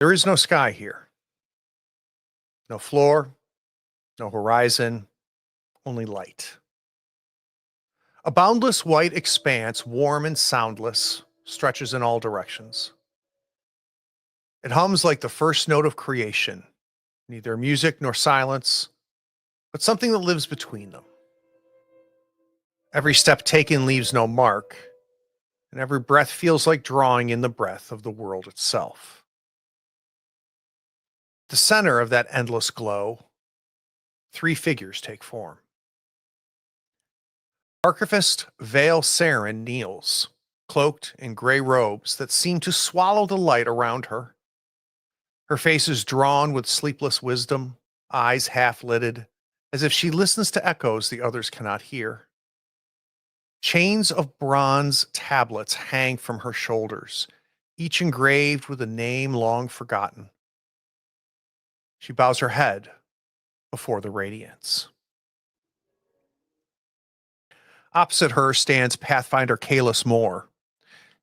There is no sky here. No floor, no horizon, only light. A boundless white expanse, warm and soundless, stretches in all directions. It hums like the first note of creation, neither music nor silence, but something that lives between them. Every step taken leaves no mark, and every breath feels like drawing in the breath of the world itself. At the center of that endless glow, three figures take form. Archivist Vale Saren kneels, cloaked in gray robes that seem to swallow the light around her. Her face is drawn with sleepless wisdom, eyes half-lidded, as if she listens to echoes the others cannot hear. Chains of bronze tablets hang from her shoulders, each engraved with a name long forgotten. She bows her head before the radiance. Opposite her stands Pathfinder Kalis Moore.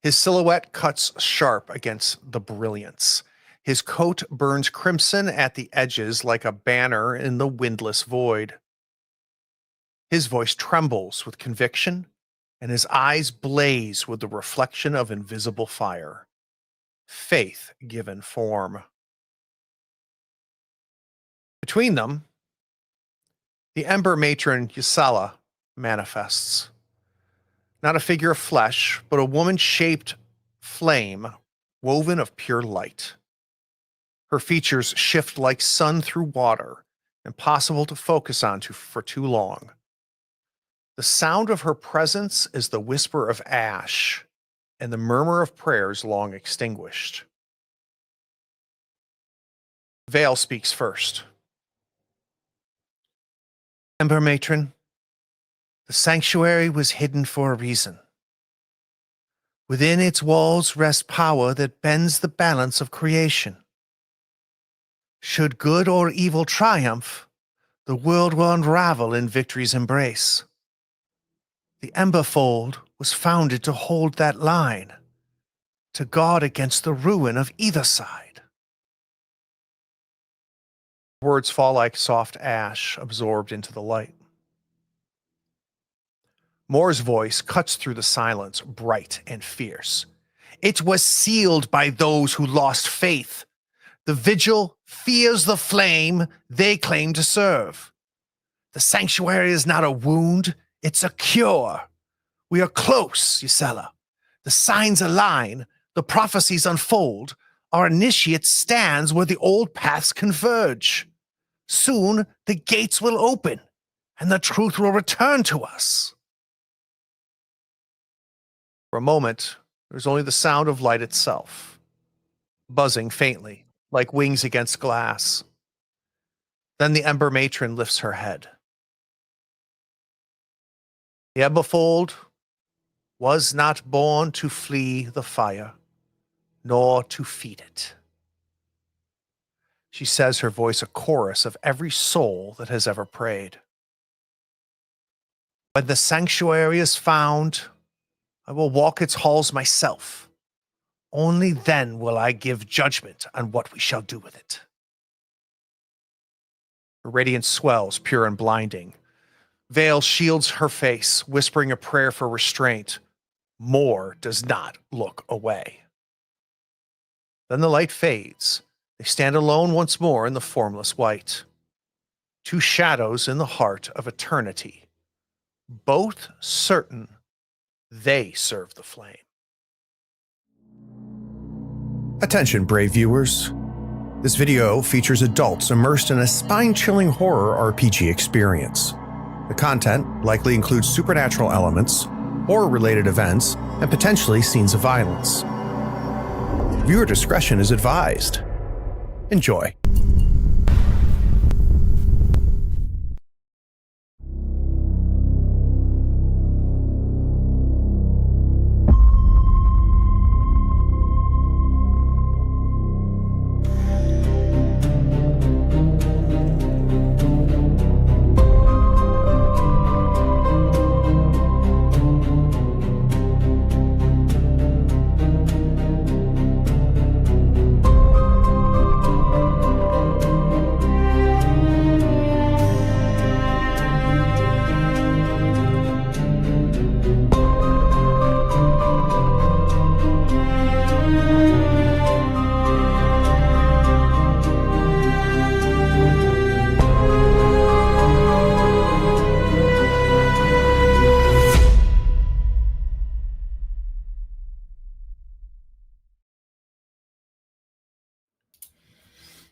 His silhouette cuts sharp against the brilliance. His coat burns crimson at the edges like a banner in the windless void. His voice trembles with conviction, and his eyes blaze with the reflection of invisible fire. Faith given form. Between them, the Ember Matron Ysala manifests. Not a figure of flesh, but a woman-shaped flame woven of pure light. Her features shift like sun through water, impossible to focus on for too long. The sound of her presence is the whisper of ash and the murmur of prayers long extinguished. Vale speaks first. Ember Matron, the sanctuary was hidden for a reason. Within its walls rests power that bends the balance of creation. Should good or evil triumph, the world will unravel in victory's embrace. The Emberfold was founded to hold that line, to guard against the ruin of either side. Words fall like soft ash absorbed into the light. Moore's voice cuts through the silence, bright and fierce. It was sealed by those who lost faith. The vigil fears the flame they claim to serve. The sanctuary is not a wound, it's a cure. We are close, Ysala. The signs align, the prophecies unfold. Our initiate stands where the old paths converge. Soon the gates will open, and the truth will return to us. For a moment, there's only the sound of light itself, buzzing faintly, like wings against glass. Then the Ember Matron lifts her head. The Emberfold was not born to flee the fire, nor to feed it. She says, her voice a chorus of every soul that has ever prayed. When the sanctuary is found, I will walk its halls myself. Only then will I give judgment on what we shall do with it. Her radiance swells, pure and blinding. Vale shields her face, whispering a prayer for restraint. Moore does not look away. Then the light fades. They stand alone once more in the formless white. Two shadows in the heart of eternity, both certain they serve the flame. Attention, brave viewers. This video features adults immersed in a spine-chilling horror RPG experience. The content likely includes supernatural elements, horror-related events, and potentially scenes of violence. Viewer discretion is advised. Enjoy.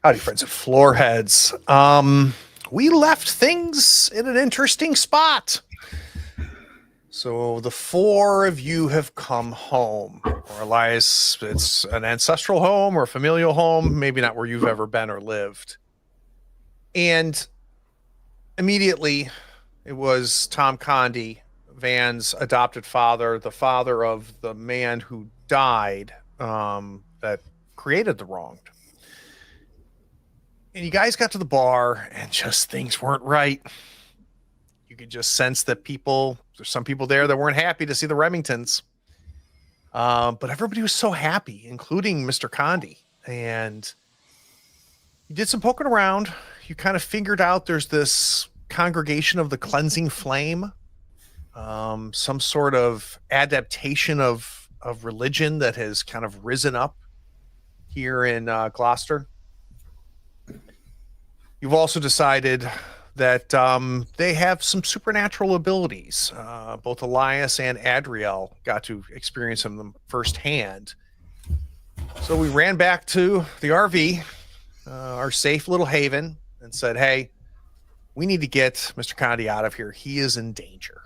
Howdy, friends and floorheads. We left things in an interesting spot. So the four of you have come home. Or Elias, it's an ancestral home or a familial home, maybe not where you've ever been or lived. And immediately, it was Tom Condi, Van's adopted father, the father of the man who died, that created the wronged. And you guys got to the bar and just things weren't right. You could just sense that there's some people there that weren't happy to see the Remingtons. But everybody was so happy, including Mr. Condi. And you did some poking around. You kind of figured out there's this congregation of the cleansing flame, some sort of adaptation of religion that has kind of risen up here in Gloucester. You've also decided that they have some supernatural abilities. Both Elias and Adriel got to experience them firsthand. So we ran back to the RV, our safe little haven, and said, hey, we need to get Mr. Condi out of here. He is in danger.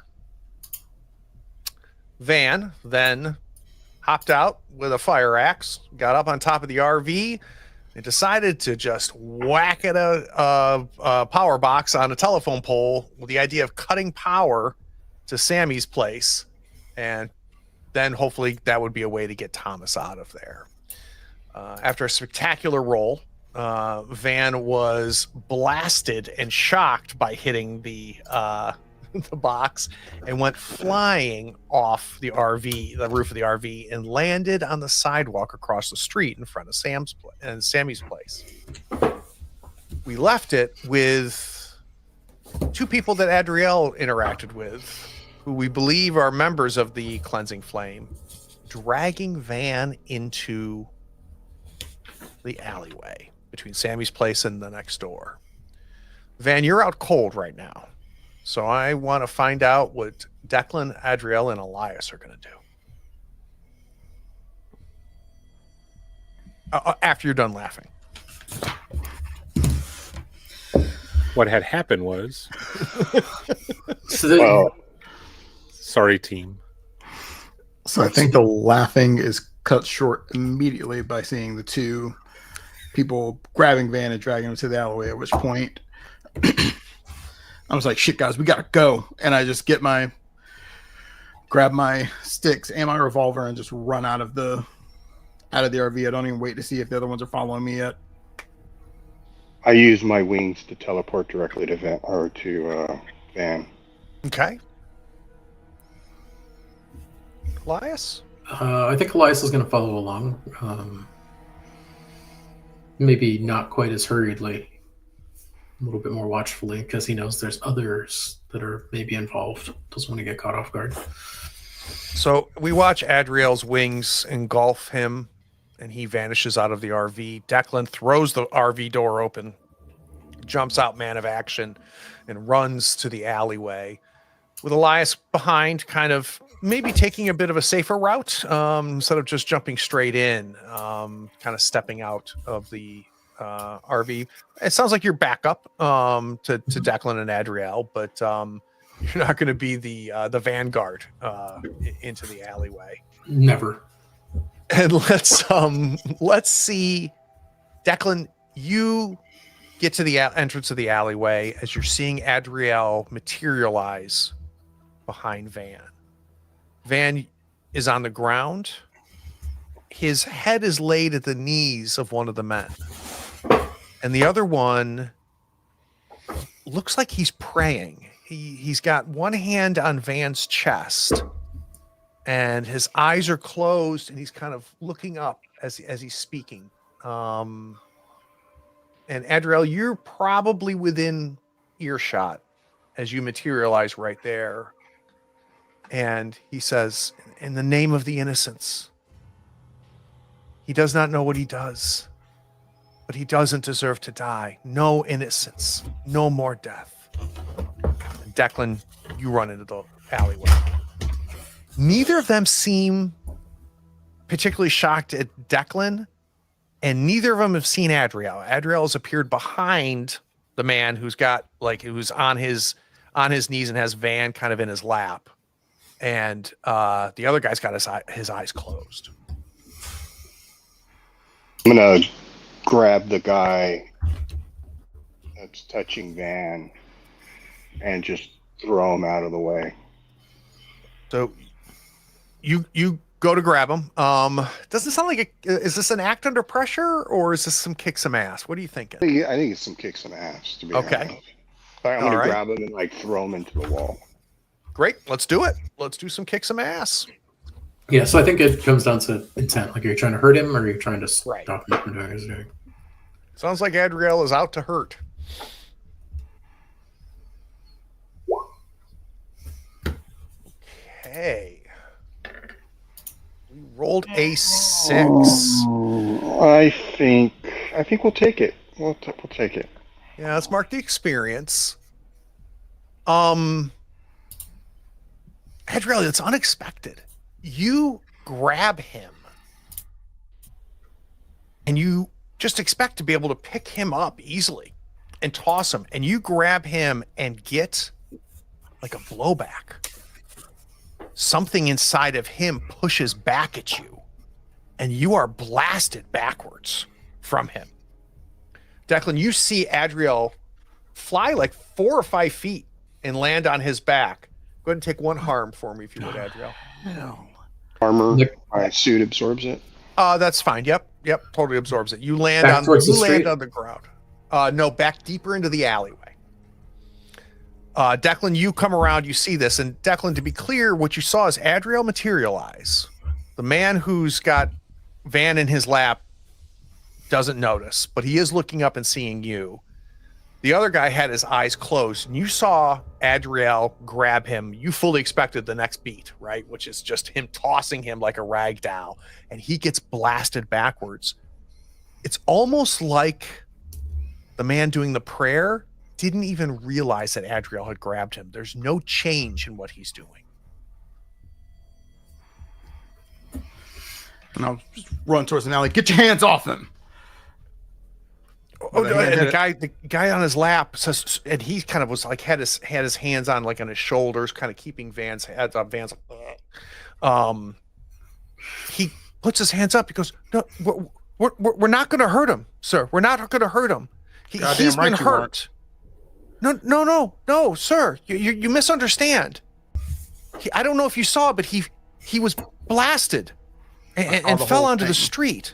Van then hopped out with a fire axe, got up on top of the RV, and decided to just whack at a power box on a telephone pole with the idea of cutting power to Sammy's place. And then hopefully that would be a way to get Thomas out of there. After a spectacular roll, Van was blasted and shocked by hitting the box and went flying off the roof of the RV, and landed on the sidewalk across the street in front of Sammy's place. We left it with two people that Adriel interacted with, who we believe are members of the Cleansing Flame, dragging Van into the alleyway between Sammy's place and the next door. Van, you're out cold right now. So I want to find out what Declan, Adriel, and Elias are going to do. After you're done laughing. What had happened was... Sorry, team. So I think the laughing is cut short immediately by seeing the two people grabbing Van and dragging him to the alleyway, at which point... I was like, shit, guys, we gotta go. And I just grab my sticks and my revolver and just run out of the RV. I don't even wait to see if the other ones are following me yet. I use my wings to teleport directly to Van. Okay. Elias? I think Elias is going to follow along. Maybe not quite as hurriedly. A little bit more watchfully, because he knows there's others that are maybe involved. Doesn't want to get caught off guard. So we watch Adriel's wings engulf him, and he vanishes out of the RV. Declan throws the RV door open, jumps out man of action, and runs to the alleyway, with Elias behind, kind of maybe taking a bit of a safer route, instead of just jumping straight in, kind of stepping out of the RV. It sounds like you're backup to Declan and Adriel, but you're not going to be the vanguard into the alleyway. Never. And let's see, Declan, you get to the entrance of the alleyway as you're seeing Adriel materialize behind Van. Van is on the ground. His head is laid at the knees of one of the men. And the other one looks like he's praying. He's got one hand on Van's chest, and his eyes are closed, and he's kind of looking up as he's speaking. And Adriel, you're probably within earshot as you materialize right there. And he says, in the name of the innocents, he does not know what he does. But he doesn't deserve to die. No innocence. No more death. And Declan, you run into the alleyway. Neither of them seem particularly shocked at Declan, and neither of them have seen Adriel. Adriel has appeared behind the man who's on his knees and has Van kind of in his lap, and the other guy's got his eyes closed. I'm gonna grab the guy that's touching Van and just throw him out of the way. So you go to grab him. Doesn't sound like is this an act under pressure or is this some kick some ass? What are you thinking? I think it's some kick some ass, to be Okay. honest. I'm gonna grab him and like throw him into the wall. Great, let's do it. Let's do some kick some ass. Yeah, so I think it comes down to intent. Like, are you trying to hurt him or are you trying to Right. stop him from doing what he's doing? Sounds like Adriel is out to hurt. Okay. We rolled a 6. I think we'll take it. We'll take it. Yeah, let's mark the experience. Adriel, it's unexpected. You grab him and you just expect to be able to pick him up easily and toss him, and you grab him and get like a blowback. Something inside of him pushes back at you and you are blasted backwards from him. Declan, you see Adriel fly like 4 or 5 feet and land on his back. Go ahead and take 1 harm for me if you would, Adriel. Armor, Nick. my suit absorbs it. That's fine. Yep, totally absorbs it. You land Back on towards the you land street? on the ground. No, back deeper into the alleyway. Declan, you come around, you see this, and Declan, to be clear, what you saw is Adriel materialize. The man who's got Van in his lap doesn't notice, but he is looking up and seeing you. The other guy had his eyes closed, and you saw Adriel grab him. You fully expected the next beat, right? Which is just him tossing him like a rag doll, and he gets blasted backwards. It's almost like the man doing the prayer didn't even realize that Adriel had grabbed him. There's no change in what he's doing. And I'll just run towards the alley. Get your hands off him. Oh, and the guy on his lap says, and he kind of was like had his hands on like on his shoulders, kind of keeping Van's heads up. Van's he puts his hands up. He goes, "No, we're not going to hurt him, sir. We're not going to hurt him. He's been hurt. No, sir. You misunderstand. I don't know if you saw it, but he was blasted and fell onto the street."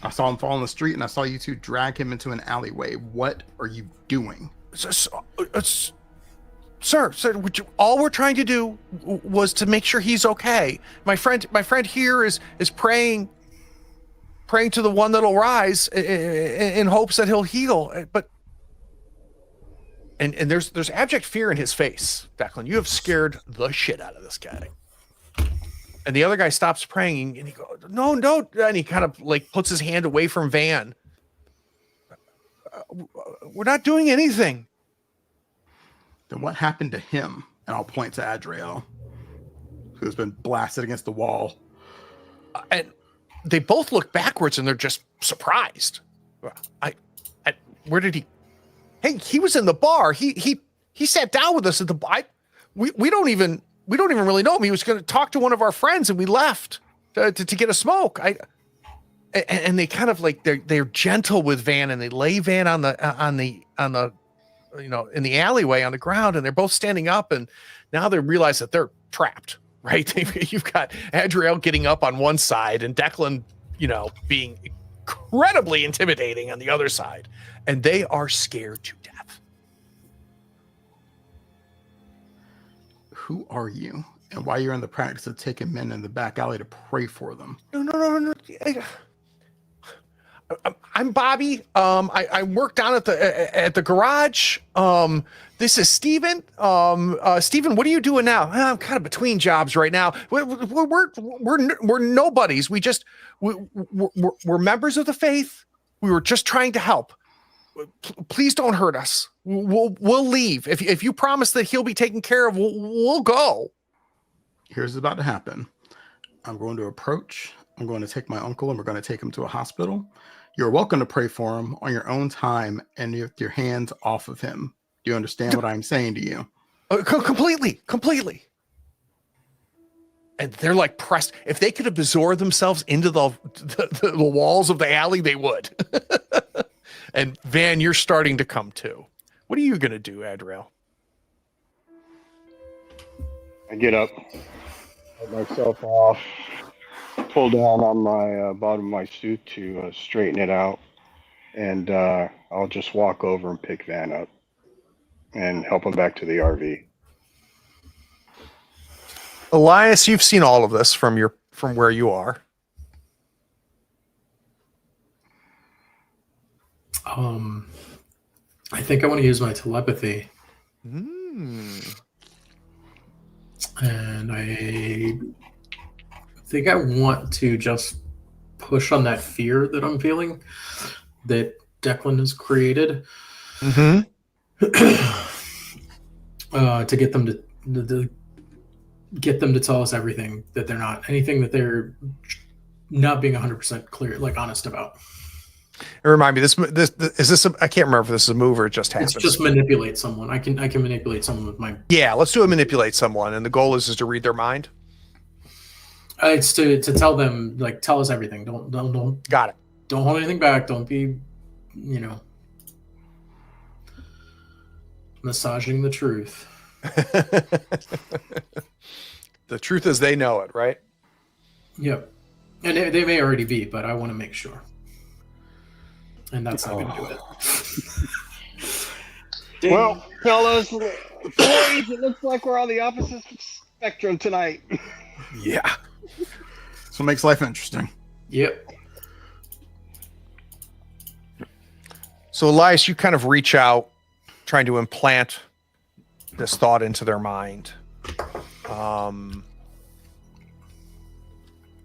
I saw him fall in the street, and I saw you two drag him into an alleyway. What are you doing? Sir, all we're trying to do was to make sure he's okay. My friend here is praying to the one that'll rise in hopes that he'll heal. But and there's abject fear in his face, Declan. You have scared the shit out of this guy. And the other guy stops praying, and he goes, no, and he kind of like puts his hand away from Van. We're not doing anything. Then what happened to him? And I'll point to Adriel, who's been blasted against the wall. And they both look backwards, and they're just surprised. Where did he? Hey, he was in the bar. He sat down with us at the bar. We don't even really know him. He was going to talk to one of our friends, and we left to get a smoke. And they kind of like they're gentle with Van, and they lay Van on the in the alleyway on the ground, and they're both standing up, and now they realize that they're trapped. Right? You've got Adriel getting up on one side, and Declan, being incredibly intimidating on the other side, and they are scared to death. Who are you, and why you're in the practice of taking men in the back alley to pray for them? No. I'm Bobby. I work down at the garage. This is Steven. Steven, what are you doing now? I'm kind of between jobs right now. We're nobodies. We're members of the faith. We were just trying to help. Please don't hurt us. We'll leave. If you promise that he'll be taken care of, we'll go. Here's what's about to happen. I'm going to approach I'm going to take my uncle and we're going to take him to a hospital. You're welcome to pray for him on your own time and with your hands off of him. Do you understand what I'm saying to you? Completely. And they're like pressed. If they could absorb themselves into the walls of the alley, they would. And Van, you're starting to come to. What are you going to do, Adriel? I get up, let myself off, pull down on my bottom of my suit to straighten it out, and I'll just walk over and pick Van up and help him back to the RV. Elias, you've seen all of this from where you are. I think I want to use my telepathy. And I think I want to just push on that fear that I'm feeling that Declan has created. To get them to get them to tell us everything that they're not, anything that they're not being 100% clear, like honest about. And remind me, this is this. I can't remember if this is a move or it just happens. It's just manipulate someone. I can manipulate someone with my. Yeah, let's do a manipulate someone, and the goal is to read their mind. It's to tell them, like, tell us everything. Don't. Got it. Don't hold anything back. Don't be, massaging the truth. The truth is they know it, right? Yep. And they may already be, but I want to make sure. And that's not going to do it. Well, fellas, boys, it looks like we're on the opposite spectrum tonight. Yeah. So it makes life interesting. Yep. So Elias, you kind of reach out, trying to implant this thought into their mind.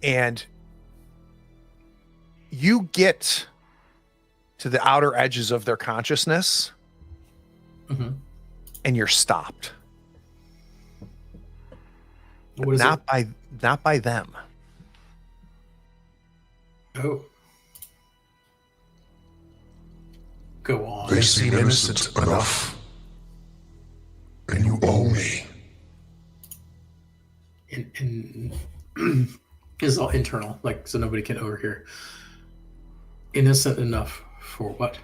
And you get to the outer edges of their consciousness, and you're stopped. What is not by them. Oh. Go on. They seem innocent enough. And you owe me. This is all internal, like, so nobody can overhear. Innocent enough for what?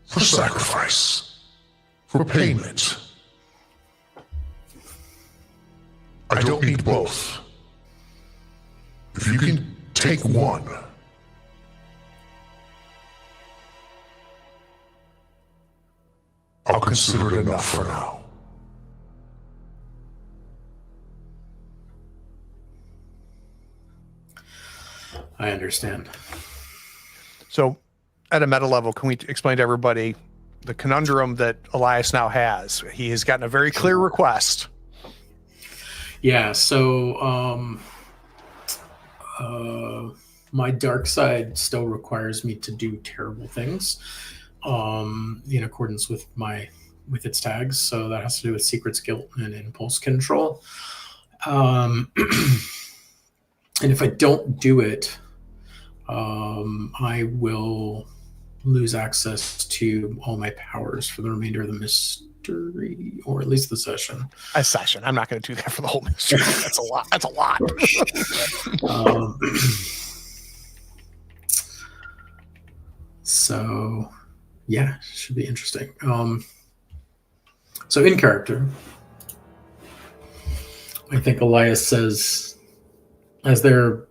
For sacrifice. For payment. I don't need both. If you can take one, I'll consider it enough for now. I understand. So at a meta level, can we explain to everybody the conundrum that Elias now has? He has gotten a very clear request. Yeah, so my dark side still requires me to do terrible things in accordance with its tags. So that has to do with secrets, guilt, and impulse control. And if I don't do it, I will lose access to all my powers for the remainder of the mystery, or at least the session. A session. I'm not going to do that for the whole mystery. That's a lot. That's a lot. So, yeah, should be interesting. So in character, I think Elias says, as they're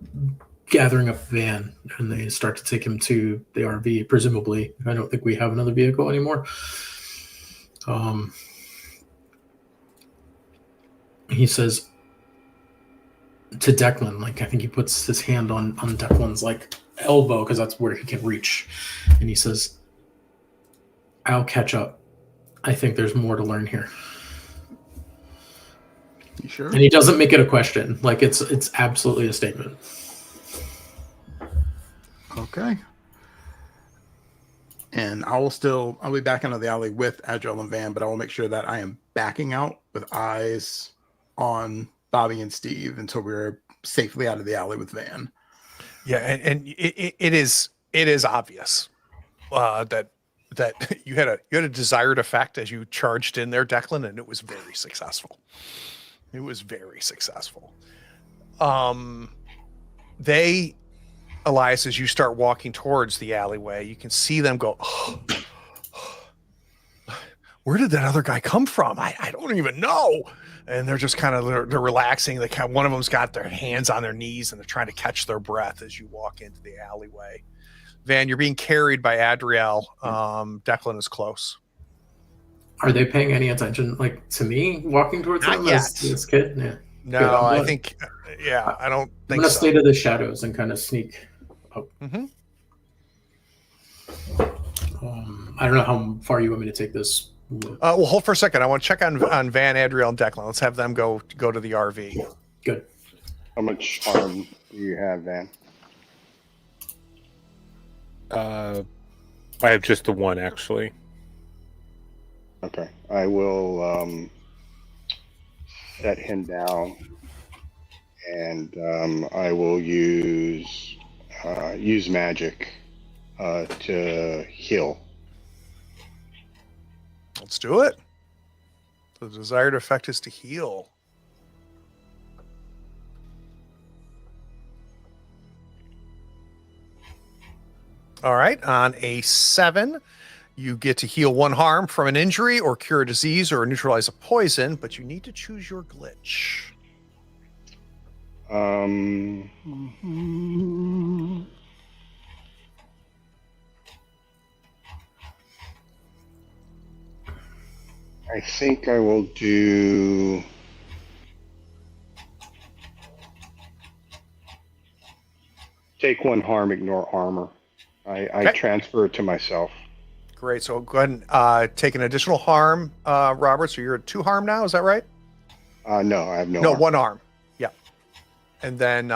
gathering up Van and they start to take him to the RV, presumably, I don't think we have another vehicle anymore. He says to Declan, like, I think he puts his hand on Declan's like elbow because that's where he can reach, and he says, I'll catch up. I think there's more to learn here. You sure? And he doesn't make it a question. Like, it's absolutely a statement. Okay. And I'll be back into the alley with Adriel and Van, but I will make sure that I am backing out with eyes on Bobby and Steve until we were safely out of the alley with Van. Yeah, and it is obvious that you had a desired effect as you charged in there, Declan, and it was very successful. It was very successful. Elias, as you start walking towards the alleyway, you can see them go, oh, where did that other guy come from? I don't even know. And they're just kind of, they're relaxing. One of them's got their hands on their knees and they're trying to catch their breath as you walk into the alleyway. Van, you're being carried by Adriel. Declan is close. Are they paying any attention, like, to me walking towards Not them yet. as this kid? Yeah. No, Good, I think, I don't I'm think gonna so. stay to the shadows and kind of sneak up. Mm-hmm. I don't know how far you want me to take this. Well, hold for a second. I want to check on Van, Adriel, and Declan. Let's have them go to the RV. Good. How much harm do you have, Van? I have just the one, actually. Okay, I will set him down, and I will use magic to heal. Let's do it. The desired effect is to heal. All right, on a 7, you get to heal 1 harm from an injury or cure a disease or neutralize a poison, but you need to choose your glitch. I think I will do take 1 harm, ignore armor. I transfer it to myself. Great. So go ahead and take an additional harm, Robert. So you're at 2 harm now. Is that right? No, I have no. No, harm. 1 harm. Yeah. And then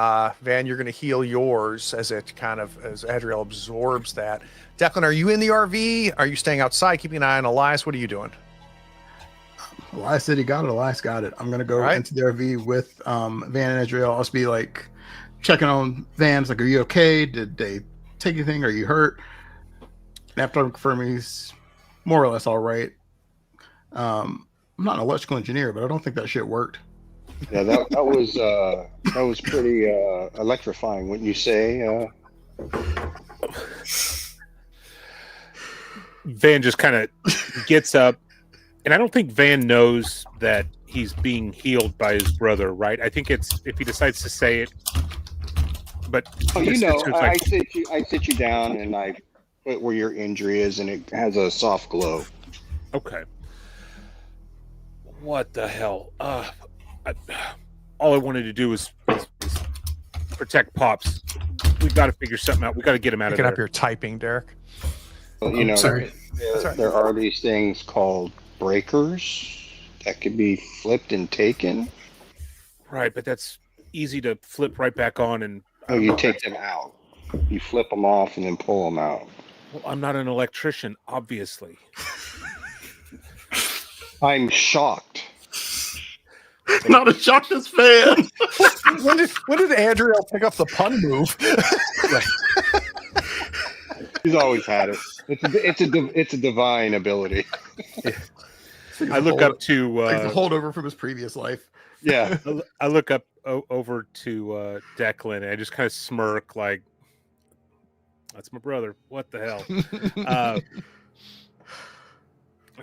Van, you're going to heal yours as Adriel absorbs that. Declan, are you in the RV? Are you staying outside, keeping an eye on Elias? What are you doing? Elias said he got it. Elias got it. I'm going to go into the RV with Van and Adriel. I'll just be like checking on Van's, like, are you okay? Did they take anything? Are you hurt? And after I'm confirming he's more or less all right. I'm not an electrical engineer, but I don't think that shit worked. Yeah, that was pretty electrifying, wouldn't you say? Van just kind of gets up, and I don't think Van knows that he's being healed by his brother, right? I think it's if he decides to say it. But I sit you down and I put where your injury is, and it has a soft glow. Okay. What the hell? All I wanted to do was protect Pops. We got to figure something out. We got to get him out of there. Picking up your typing, Derek. Well, sorry. There are these things called breakers that can be flipped and taken. Right, but that's easy to flip right back on and. Oh, you take them out. You flip them off and then pull them out. Well, I'm not an electrician, obviously. I'm shocked. Not as shocked as Van. when did Adriel pick up the pun move? He's always had it. It's a divine ability. I look up to like the holdover from his previous life. Yeah. I look up over to Declan, and I just kind of smirk, like, that's my brother. What the hell? I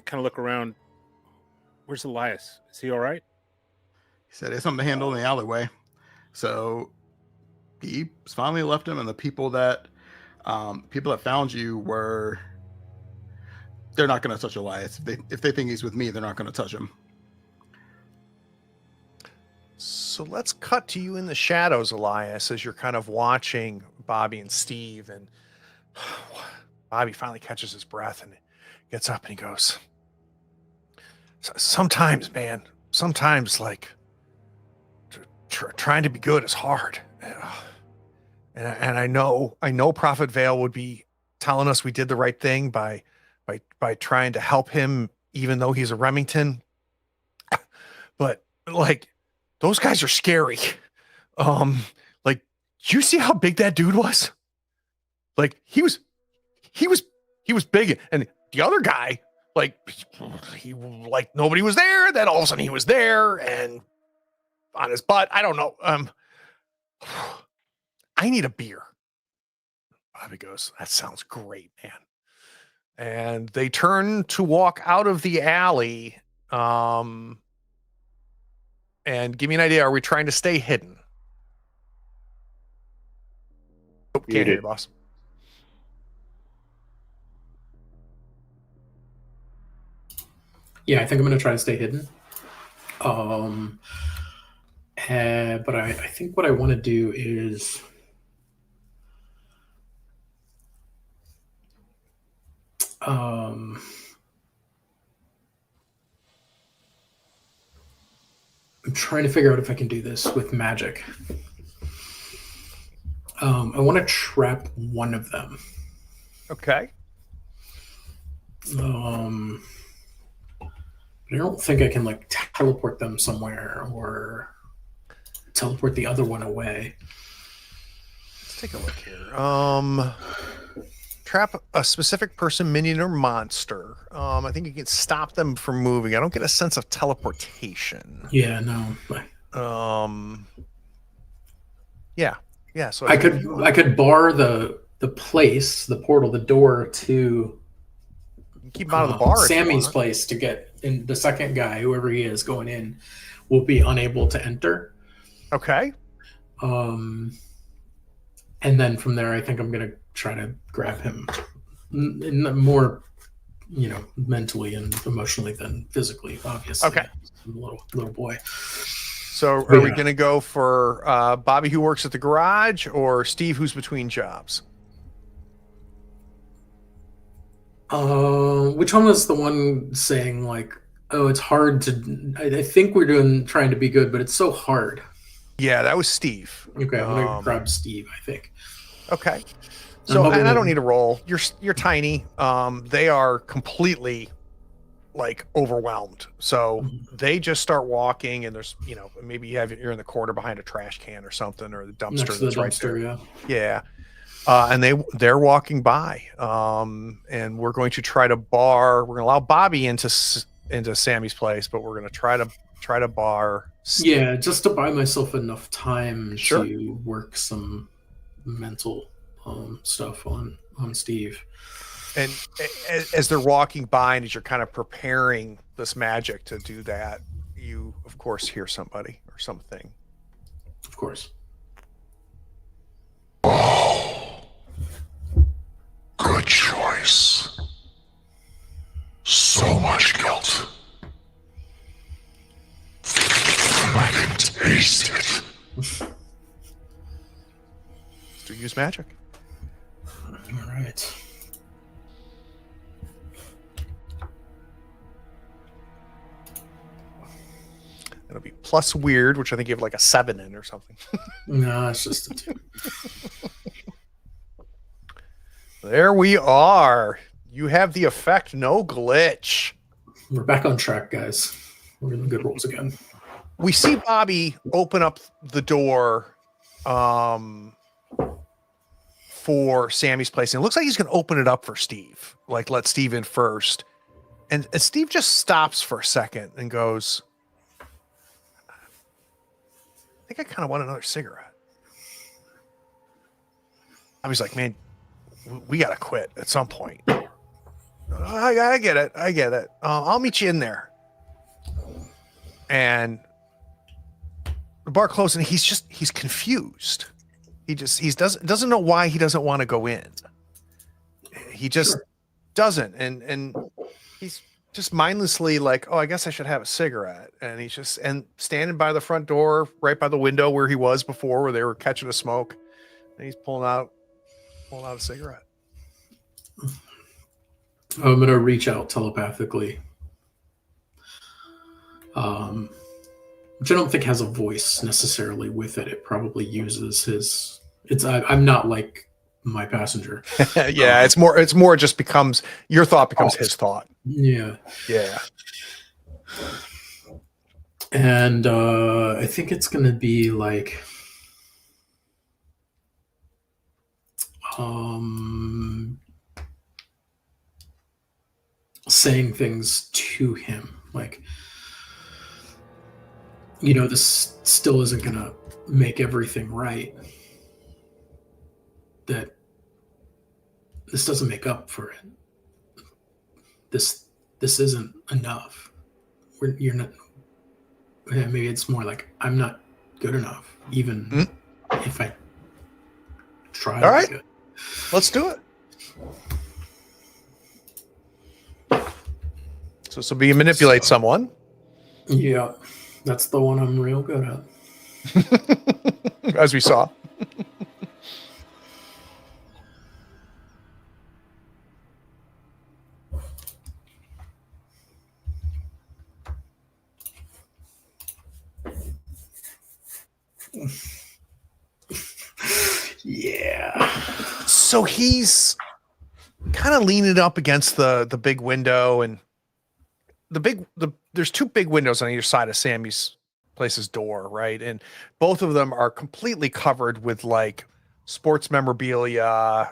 kind of look around. Where's Elias? Is he all right? He said he had something to handle in the alleyway. So he finally left him, and the people that found you they're not going to touch Elias. If they think he's with me, they're not going to touch him. So let's cut to you in the shadows, Elias, as you're kind of watching Bobby and Steve. And Bobby finally catches his breath and gets up and he goes, sometimes, man, like trying to be good is hard. And I know Prophet Vale would be telling us we did the right thing by trying to help him, even though he's a Remington. But like, those guys are scary. Like, you see how big that dude was? Like, he was big, and the other guy, like, he like nobody was there. Then all of a sudden he was there and on his butt. I don't know. I need a beer. Bobby goes, that sounds great, man. And they turn to walk out of the alley. And give me an idea. Are we trying to stay hidden? Oh, can't hear you, boss. Yeah, I think I'm going to try to stay hidden. But I think what I want to do is I'm trying to figure out if I can do this with magic. I want to trap one of them. Okay. I don't think I can like teleport them somewhere or teleport the other one away. Let's take a look here. Trap a specific person, minion, or monster. I think you can stop them from moving. I don't get a sense of teleportation. Yeah, no. Yeah. So I could bar the place, the portal, the door to keep him out of the bar. Sammy's place to get in. The second guy, whoever he is going in, will be unable to enter. Okay. And then from there, I think I'm gonna try to grab him more, mentally and emotionally than physically. Obviously. Okay. Little boy. So are we going to go for Bobby, who works at the garage, or Steve, who's between jobs? Which one was the one saying like, "Oh, it's hard to"? I think we're trying to be good, but it's so hard. Yeah, that was Steve. Okay, I'm gonna grab Steve. I think. Okay. So and I don't need a roll. You're tiny. They are completely like overwhelmed. So they just start walking, and there's maybe you're in the corner behind a trash can or something, or the dumpster. Next to the dumpster, yeah. And they're walking by, and we're going to try to bar. We're going to allow Bobby into Sammy's place, but we're going to try to bar Steve. Yeah, just to buy myself enough time Sure. to work some mental stuff on Steve. And as they're walking by, and as you're kind of preparing this magic to do that, you of course hear somebody or something. Of course. Good choice. So much guilt. I can taste it. To use magic. All right. It'll be plus weird, which I think you have like a 7 in or something. No, it's just a 2. There we are. You have the effect, no glitch. We're back on track, guys. We're in the good rolls again. We see Bobby open up the door for Sammy's place. And it looks like he's going to open it up for Steve, like let Steve in first. And Steve just stops for a second and goes, I think I kind of want another cigarette. I was like, man, we got to quit at some point. I get it. I'll meet you in there. And the bar closed, and he's confused. He doesn't know why he doesn't want to go in. He just doesn't. And he's just mindlessly like, oh, I guess I should have a cigarette. And he's just standing by the front door, right by the window where he was before, where they were catching a smoke. And he's pulling out a cigarette. I'm going to reach out telepathically. Which I don't think has a voice necessarily with it. It probably uses I'm not like my passenger. Yeah, it's more just becomes your thought becomes his thought. Yeah. Yeah. And I think it's going to be like saying things to him, like, this still isn't going to make everything right. That this doesn't make up for it. This isn't enough. You're not. Maybe it's more like I'm not good enough, even if I try. All to right, be good. let's do it. So this will be manipulate someone. Yeah, that's the one I'm real good at. As we saw. Yeah. So he's kind of leaning up against the big window, and there's two big windows on either side of Sammy's place's door, right? And both of them are completely covered with like sports memorabilia,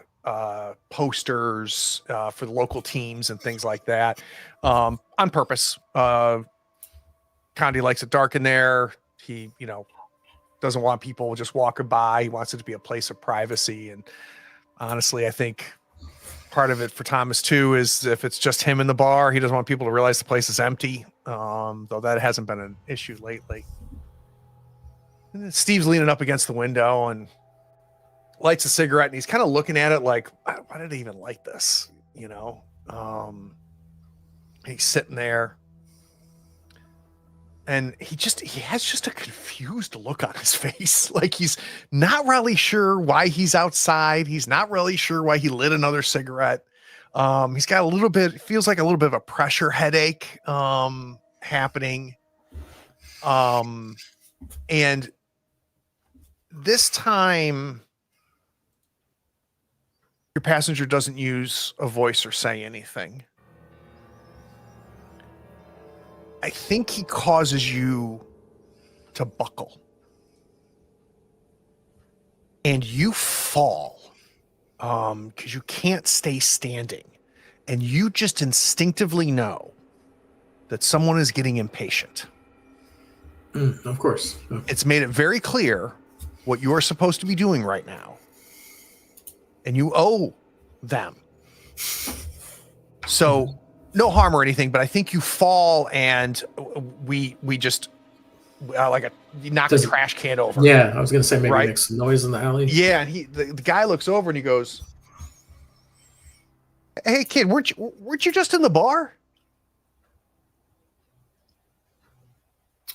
posters for the local teams and things like that, on purpose. Condi likes it dark in there. He, doesn't want people just walking by. He wants it to be a place of privacy. And honestly, I think part of it for Thomas too is if it's just him in the bar, he doesn't want people to realize the place is empty. Though that hasn't been an issue lately. And then Steve's leaning up against the window and lights a cigarette, and he's kind of looking at it like, why did I even light this? He's sitting there. And he has just a confused look on his face. Like he's not really sure why he's outside. He's not really sure why he lit another cigarette. He's got feels like a little bit of a pressure headache happening. And this time your passenger doesn't use a voice or say anything. I think he causes you to buckle. And you fall because you can't stay standing. And you just instinctively know that someone is getting impatient. Of course. It's made it very clear what you're supposed to be doing right now. And you owe them. So no harm or anything, but I think you fall and we just you knock a trash can over. Yeah, I was gonna say maybe make some noise in the alley. Yeah, and the guy looks over and he goes, "Hey kid, weren't you just in the bar?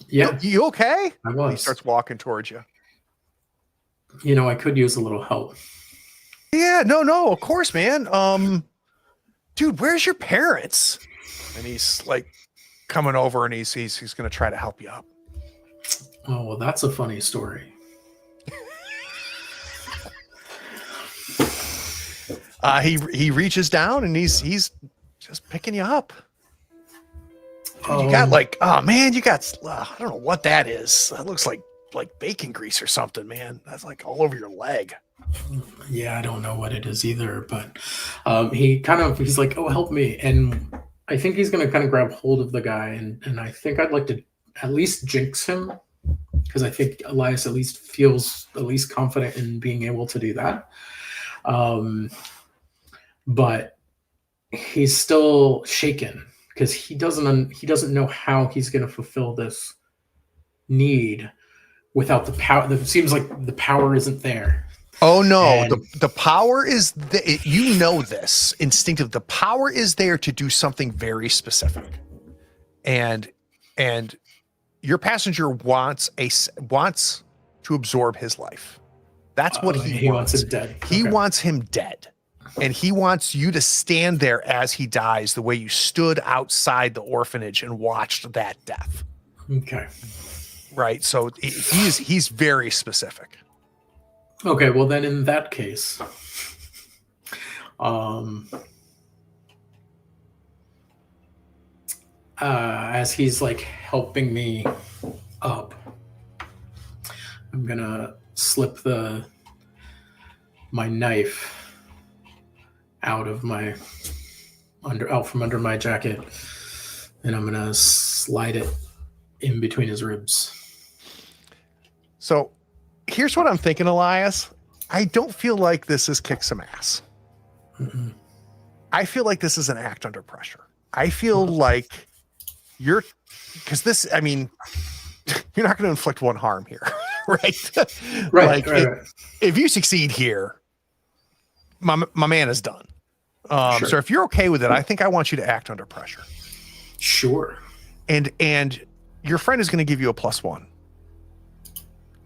Yeah, you okay?" I was. And he starts walking towards you. I could use a little help. Yeah, no, of course, man. Dude, where's your parents? And he's like coming over and he's going to try to help you up. Oh, well, that's a funny story. He reaches down and he's just picking you up. Dude, you got like, oh man, you got, I don't know what that is. That looks like bacon grease or something, man. That's like all over your leg. Yeah, I don't know what it is either, but he's like, oh, help me. And I think he's going to kind of grab hold of the guy. And I think I'd like to at least jinx him, because I think Elias at least feels at least confident in being able to do that. But he's still shaken because he doesn't know how he's going to fulfill this need without the power. It seems like the power isn't there. Oh no, the power is you know this instinctive. The power is there to do something very specific, and your passenger wants to absorb his life. That's what he wants. Wants him dead. He wants him dead, and he wants you to stand there as he dies, the way you stood outside the orphanage and watched that death. Okay. Right. So he's very specific. Okay, well then in that case, as he's like helping me up, I'm gonna slip my knife out from under my jacket, and I'm gonna slide it in between his ribs. So here's what I'm thinking, Elias. I don't feel like this is kick some ass. Mm-mm. I feel like this is an act under pressure. I feel like because this, I mean, you're not going to inflict one harm here, right? Right, right. If you succeed here, my man is done. Sure. So if you're okay with it, I think I want you to act under pressure. Sure. And your friend is going to give you a +1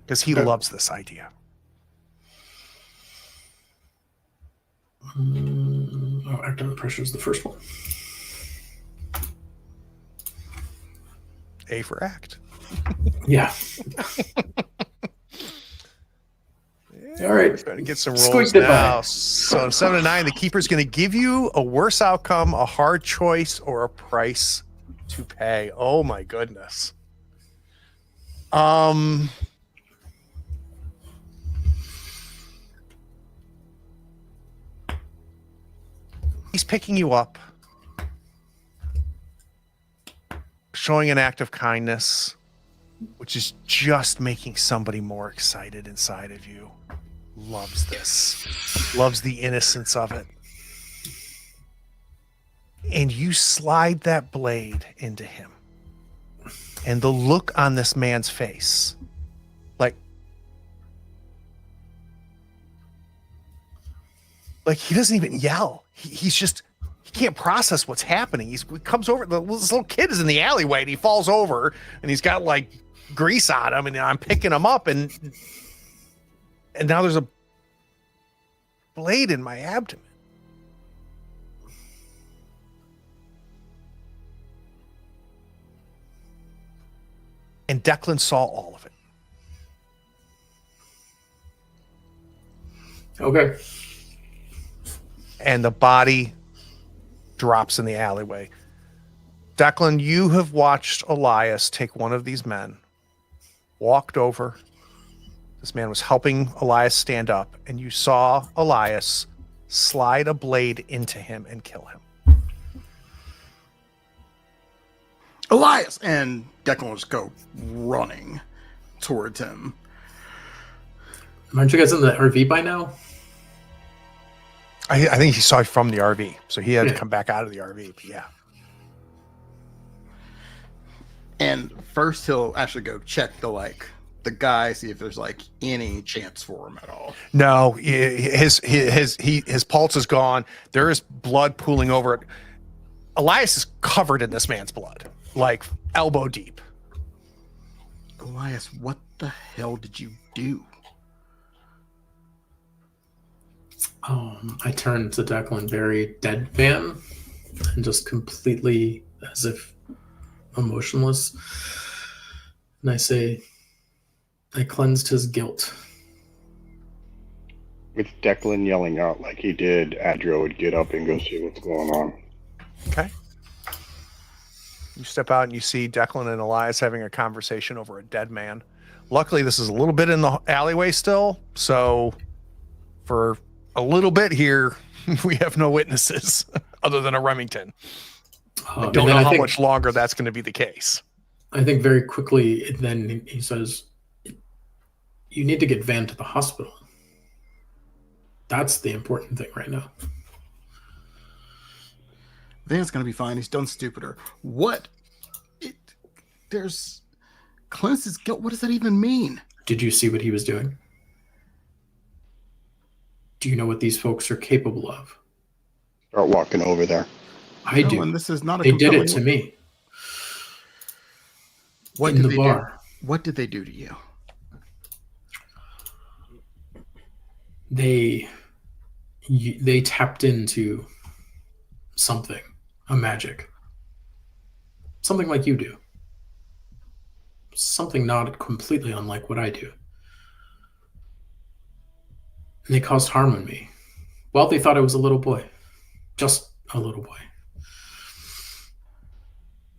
because he loves this idea. Act under pressure is the first one. A for act. Yeah. All right. Trying to get some Squeaked rolls it now. by. So 7 to 9, the keeper's going to give you a worse outcome, a hard choice, or a price to pay. Oh my goodness. He's picking you up, showing an act of kindness, which is just making somebody more excited inside of you. Loves this, loves the innocence of it. And you slide that blade into him. And the look on this man's face, like he doesn't even yell. He can't process what's happening. He comes over, this little kid is in the alleyway and he falls over and he's got like grease on him and I'm picking him up and now there's a blade in my abdomen. And Declan saw all of it. Okay. And the body drops in the alleyway. Declan, you have watched Elias take one of these men, walked over. This man was helping Elias stand up, and you saw Elias slide a blade into him and kill him. Elias! And Declan will just go running towards him. Aren't you guys in the RV by now? I think he saw it from the RV, so he had to Yeah. come back out of the RV. But yeah. And first he'll actually go check the guy, see if there's any chance for him at all. No, his pulse is gone. There is blood pooling over it. Elias is covered in this man's blood, like elbow deep. Elias, what the hell did you do? I turned to Declan very deadpan and just completely as if emotionless. And I say, I cleansed his guilt. With Declan yelling out like he did, Adriel would get up and go see what's going on. Okay. You step out and you see Declan and Elias having a conversation over a dead man. Luckily, this is a little bit in the alleyway still, so for a little bit here, we have no witnesses other than a Remington. I don't know how much longer that's going to be the case. I think very quickly, then he says, you need to get Van to the hospital. That's the important thing right now. Van's gonna be fine. He's done stupider. What? There's cleanse his guilt. What does that even mean? Did you see what he was doing? Do you know what these folks are capable of? Start walking over there. I do. And this is not a They did it compelling- to me. What in did the they bar. do? What did they do to you? They tapped into something, a magic. Something like you do. Something not completely unlike what I do. And they caused harm on me. Well, they thought I was a little boy. Just a little boy.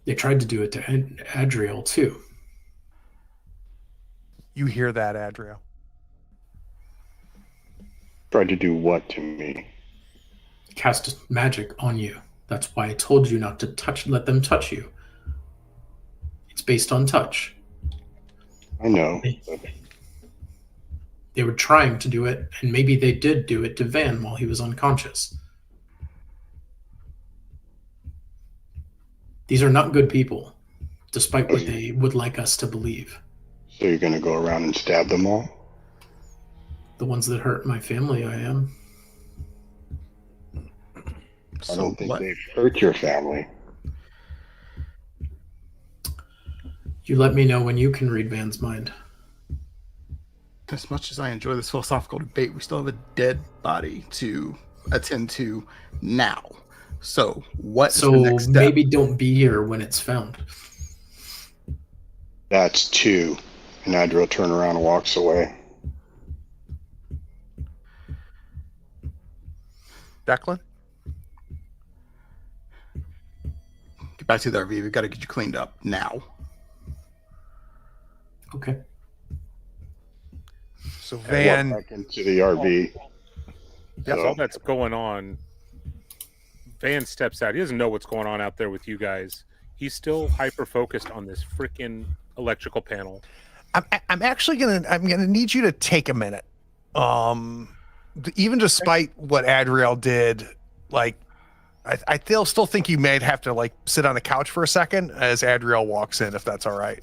They tried to do it to Adriel too. You hear that, Adriel? Tried to do what to me? Cast magic on you. That's why I told you not to let them touch you. It's based on touch. I know. They were trying to do it, and maybe they did do it to Van while he was unconscious. These are not good people, despite what they would like us to believe. So you're going to go around and stab them all? The ones that hurt my family, I am. I don't think they've hurt your family. You let me know when you can read Van's mind. As much as I enjoy this philosophical debate, we still have a dead body to attend to now. So what's the next step? Maybe don't be here when it's found. That's 2. And Adriel turns around and walks away. Declan? Get back to the RV. We've got to get you cleaned up now. Okay. So Walk Van, back into the RV. That's all that's going on. Van steps out. He doesn't know what's going on out there with you guys. He's still hyper focused on this freaking electrical panel. I'm actually gonna need you to take a minute. Even despite what Adriel did, like I still think you may have to like sit on the couch for a second as Adriel walks in, if that's all right.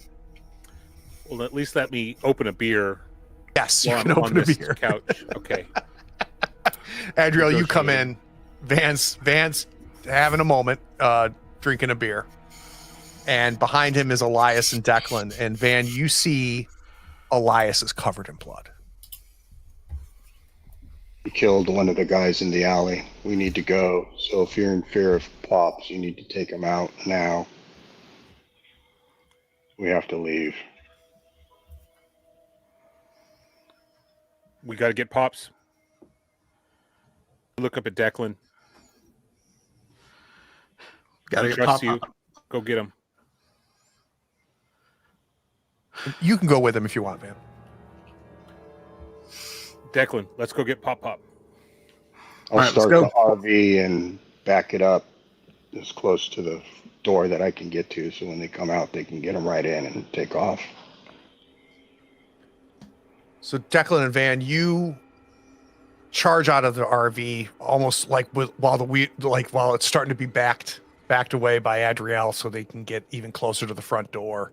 Well, at least let me open a beer. Yes, you while can I'm open on a this beer. couch. Okay. Adriel, you come in. Van's having a moment, drinking a beer. And behind him is Elias and Declan. And Van, you see Elias is covered in blood. He killed one of the guys in the alley. We need to go. So if you're in fear of pops, you need to take him out now. We have to leave. We got to get Pops. Look up at Declan. Got to get Trust Pop. you. Go get him. You can go with him if you want, Van. Declan, let's go get Pop. I'll All right, start let's the RV and back it up as close to the door that I can get to, so when they come out, they can get them right in and take off. So Declan and Van, you charge out of the RV almost like while it's starting to be backed away by Adriel, so they can get even closer to the front door.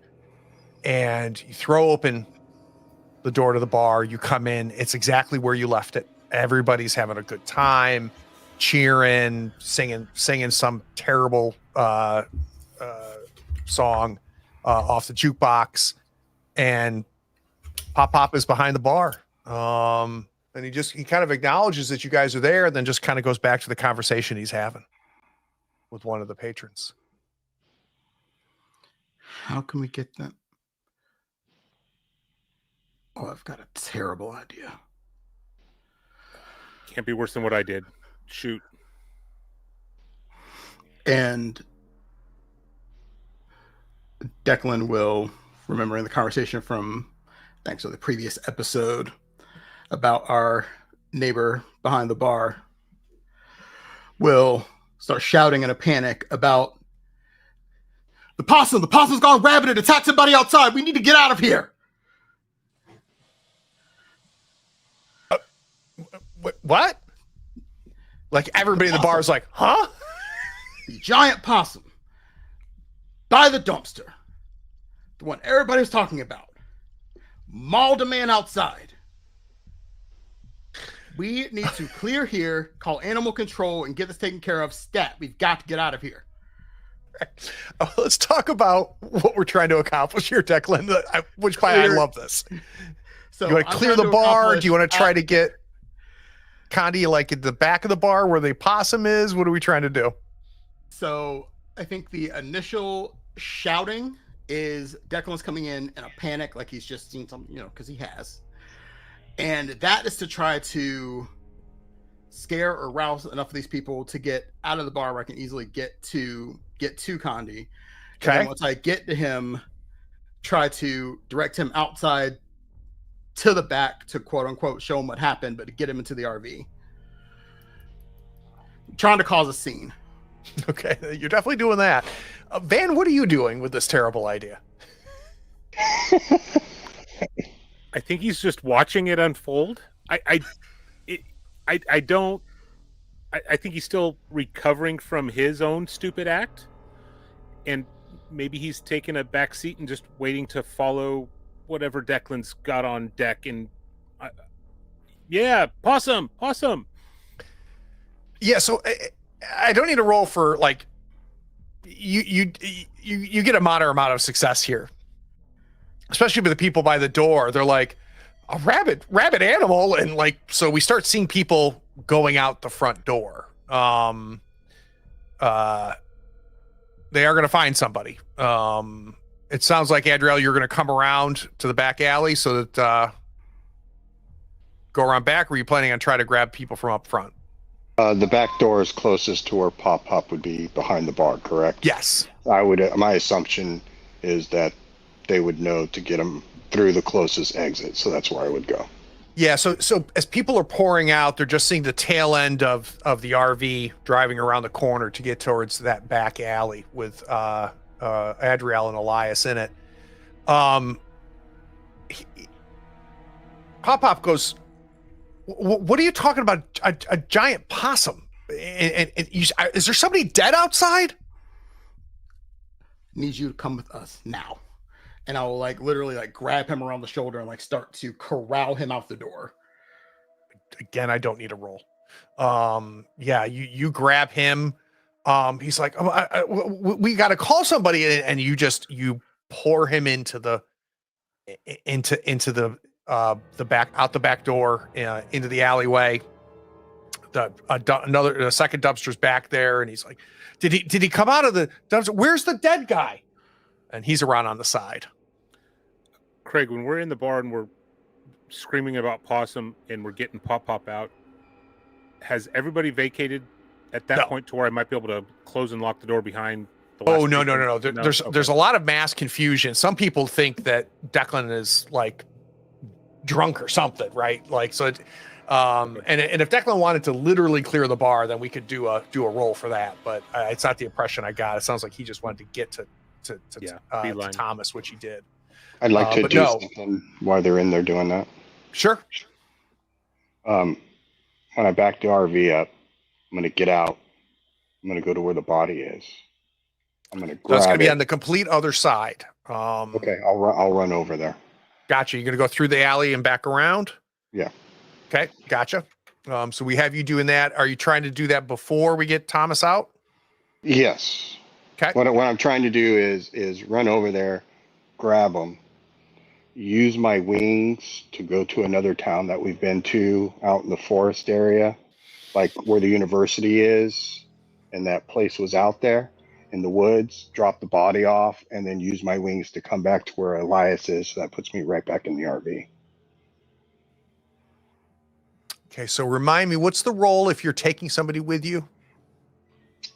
And you throw open the door to the bar. You come in. It's exactly where you left it. Everybody's having a good time, cheering, singing some terrible song off the jukebox, and Pop is behind the bar. And he kind of acknowledges that you guys are there, and then just kind of goes back to the conversation he's having with one of the patrons. How can we get that? Oh, I've got a terrible idea. Can't be worse than what I did. Shoot. And Declan will, remembering the conversation from thanks to the previous episode about our neighbor behind the bar, will start shouting in a panic about the possum. The possum's gone rabid and attacked somebody outside. We need to get out of here. What? Like everybody in the bar is like, huh? The giant possum by the dumpster, the one everybody was talking about, mauled a man outside. We need to clear here, call animal control, and get this taken care of. Stat, we've got to get out of here. Let's talk about what we're trying to accomplish here, Declan. Which I love this. So you want to clear the bar? Do you want to try to get Condi like at the back of the bar where the possum is? What are we trying to do? So I think the initial shouting is Declan's coming in a panic, like he's just seen something, because he has. And that is to try to scare or rouse enough of these people to get out of the bar where I can easily get to Condi. And then Okay. once I get to him, try to direct him outside to the back to quote unquote show him what happened, but to get him into the RV. Trying to cause a scene. Okay. You're definitely doing that. Van, what are you doing with this terrible idea? I think he's just watching it unfold. I don't. I think he's still recovering from his own stupid act, and maybe he's taking a back seat and just waiting to follow whatever Declan's got on deck. And yeah, possum. Yeah. So I don't need to roll for like you get a moderate amount of success here, especially with the people by the door. They're like a rabid animal, and like so we start seeing people going out the front door. They are going to find somebody. It sounds like, Adriel, you're going to come around to the back alley so that go around back, or are you planning on trying to grab people from up front? The back door is closest to where Pop would be behind the bar, correct? Yes. I would. My assumption is that they would know to get them through the closest exit, so that's where I would go. Yeah, so as people are pouring out, they're just seeing the tail end of the RV driving around the corner to get towards that back alley with Adriel and Elias in it. Pop goes, what are you talking about? A giant possum? And is there somebody dead outside? Need you to come with us now. And I will like literally like grab him around the shoulder and like start to corral him out the door. Again, I don't need a roll. Yeah, you grab him. He's like, we got to call somebody, and you pour him into the back, out the back door, into the alleyway. The second dumpster's back there, and he's like, did he come out of the dumpster? Where's the dead guy? And he's around on the side. Craig, when we're in the bar and we're screaming about possum and we're getting Pop out, has everybody vacated at that point to where I might be able to close and lock the door behind the last No. There's a lot of mass confusion. Some people think that Declan is like drunk or something, right? Like so. And if Declan wanted to literally clear the bar, then we could do a roll for that. But it's not the impression I got. It sounds like he just wanted to get to Thomas, which he did. I'd like to do something while they're in there doing that. Sure. When I back the RV up, I'm going to get out. I'm going to go to where the body is. I'm going to grab it. That's going to be on the complete other side. Okay, I'll run over there. Gotcha. You're going to go through the alley and back around? Yeah. Okay, gotcha. So we have you doing that. Are you trying to do that before we get Thomas out? Yes. Okay. What I'm trying to do is run over there, grab them, use my wings to go to another town that we've been to out in the forest area, like where the university is, and that place was out there in the woods, drop the body off, and then use my wings to come back to where Elias is. So that puts me right back in the RV. Okay, so remind me, what's the role if you're taking somebody with you?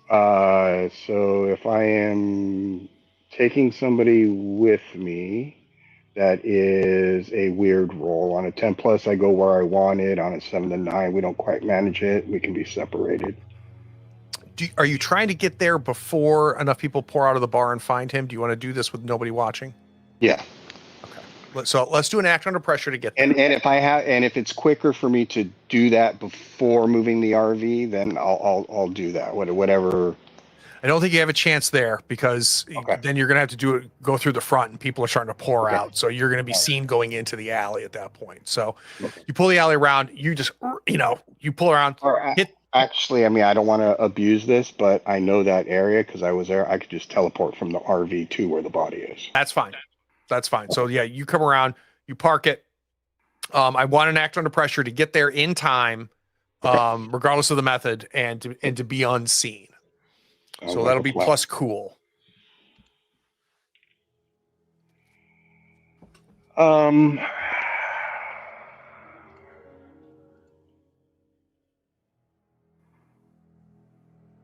So if I am taking somebody with me, that is a weird roll. On a 10 plus, I go where I want it. On a 7 to 9, we don't quite manage it. We can be separated. Are you trying to get there before enough people pour out of the bar and find him? Do you want to do this with nobody watching? Yeah. Okay. So let's do an act under pressure to get there. And if it's quicker for me to do that before moving the RV, then I'll do that. Whatever. I don't think you have a chance there because then you're going to have to go through the front and people are starting to pour out. So you're going to be seen going into the alley at that point. So you pull the alley around, you just, you pull around. Actually, I mean, I don't want to abuse this, but I know that area because I was there. I could just teleport from the RV to where the body is. That's fine. So yeah, you come around, you park it. I want an act under pressure to get there in time, regardless of the method, and to be unseen. So that'll be plus cool.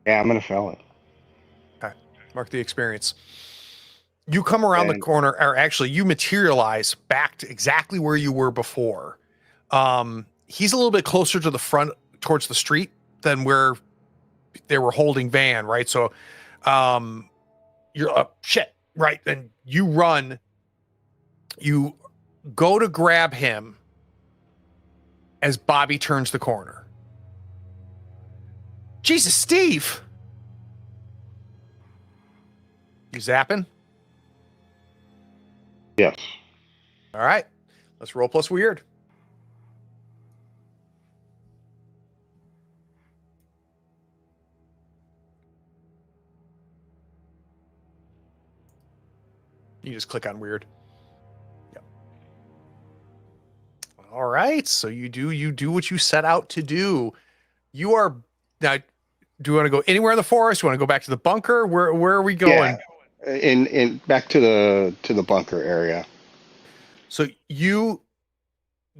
Yeah, I'm gonna fail it. Okay, mark the experience. You come around the And- corner, or actually you materialize back to exactly where you were before. He's a little bit closer to the front towards the street than where they were holding Van, right? So you're shit, right? And you run, you go to grab him as Bobby turns the corner. Jesus, Steve. You zapping? Yes. All right. Let's roll plus weird. You just click on weird. Yep. All right. So you do what you set out to do. You are now. Do you want to go anywhere in the forest? You want to go back to the bunker? Where are we going? Yeah. In back to the bunker area. So you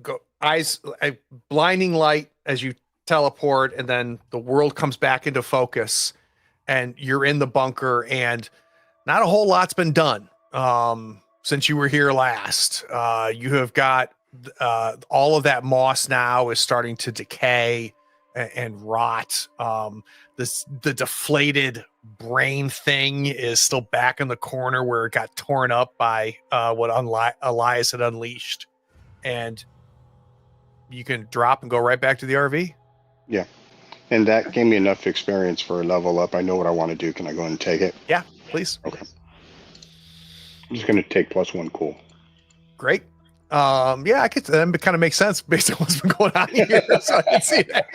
go eyes a blinding light as you teleport, and then the world comes back into focus, and you're in the bunker, and not a whole lot's been done since you were here last. You have got all of that moss now is starting to decay and rot. The deflated brain thing is still back in the corner where it got torn up by what Elias had unleashed, and you can drop and go right back to the RV. Yeah. And that gave me enough experience for a level up. I know what I want to do. Can I go and take it? Yeah, please. Okay. I'm just going to take +1 cool. Great. Yeah, I could. That kind of makes sense based on what's been going on here. So I can see that.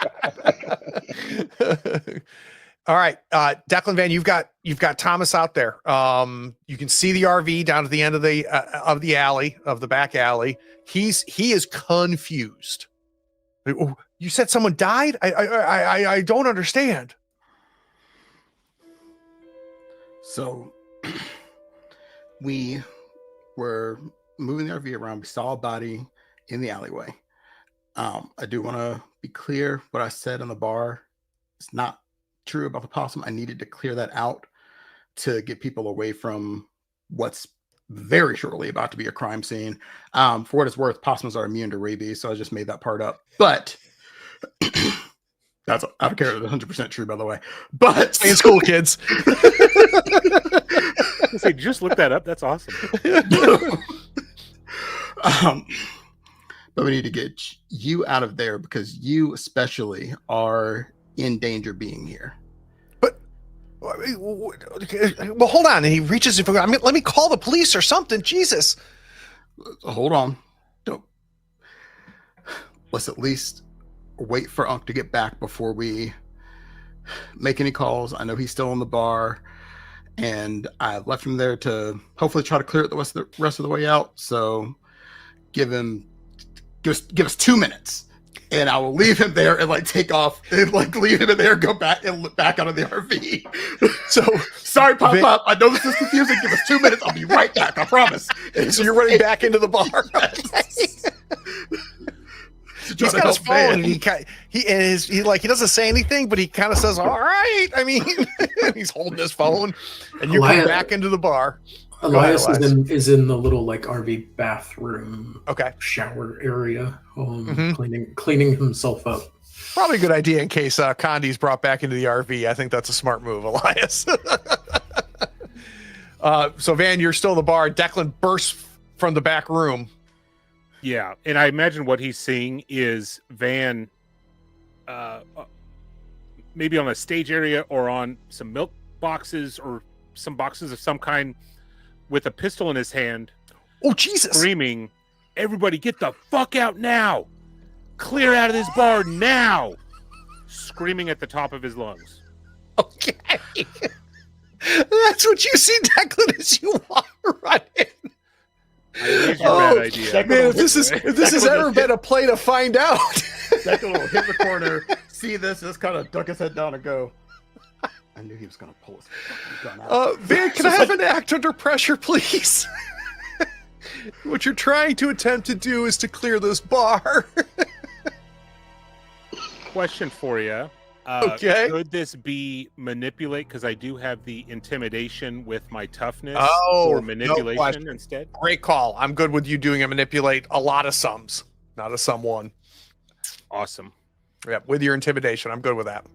All right, Declan Van, you've got Thomas out there. You can see the RV down at the end of the alley, of the back alley. He is confused. Oh, you said someone died? I don't understand. So we were moving the RV around. We saw a body in the alleyway. I do want to be clear. What I said in the bar is not true about the possum. I needed to clear that out to get people away from what's very shortly about to be a crime scene. For what it's worth, possums are immune to rabies, so I just made that part up. But that's, I don't care if it's 100% true, by the way. But Stay in school, kids. Say, just look that up. That's awesome. But we need to get you out of there because you especially are in danger being here. But well, hold on. And he reaches. Let me call the police or something. Jesus. Hold on. Don't. Let's at least wait for Unc to get back before we make any calls. I know he's still in the bar, and I left him there to hopefully try to clear it the rest of the way out. So give us 2 minutes, and I will leave him there and take off and leave him in there, go back and look back out of the RV. So sorry, Pop. I know this is confusing. Give us 2 minutes. I'll be right back. I promise. So you're running back into the bar. He's got his phone, and he doesn't say anything, but he kind of says, "All right." I mean, he's holding his phone, and you come back into the bar. Elias is in the little RV bathroom, okay, shower area, cleaning himself up. Probably a good idea in case Condi's brought back into the RV. I think that's a smart move, Elias. So Van, you're still in the bar. Declan bursts from the back room. Yeah, and I imagine what he's seeing is Van, maybe on a stage area or on some milk boxes or some boxes of some kind, with a pistol in his hand. Oh, Jesus. Screaming, "Everybody get the fuck out now! Clear out of this bar now!" Screaming at the top of his lungs. Okay. That's what you see, Declan, as you walk right in. Here's your bad idea. Man, if this has ever been a play to find out. Declan will hit the corner, see this, just kind of duck his head down and go, I knew he was going to pull his gun out. Van, can I have an act under pressure, please? What you're trying to attempt to do is to clear this bar. Question for you. Okay. Could this be manipulate? Because I do have the intimidation with my toughness Oh, for no manipulation question. instead. Great call. I'm good with you doing a manipulate a lot of sums, not a sum one. Awesome. Yeah, with your intimidation, I'm good with that.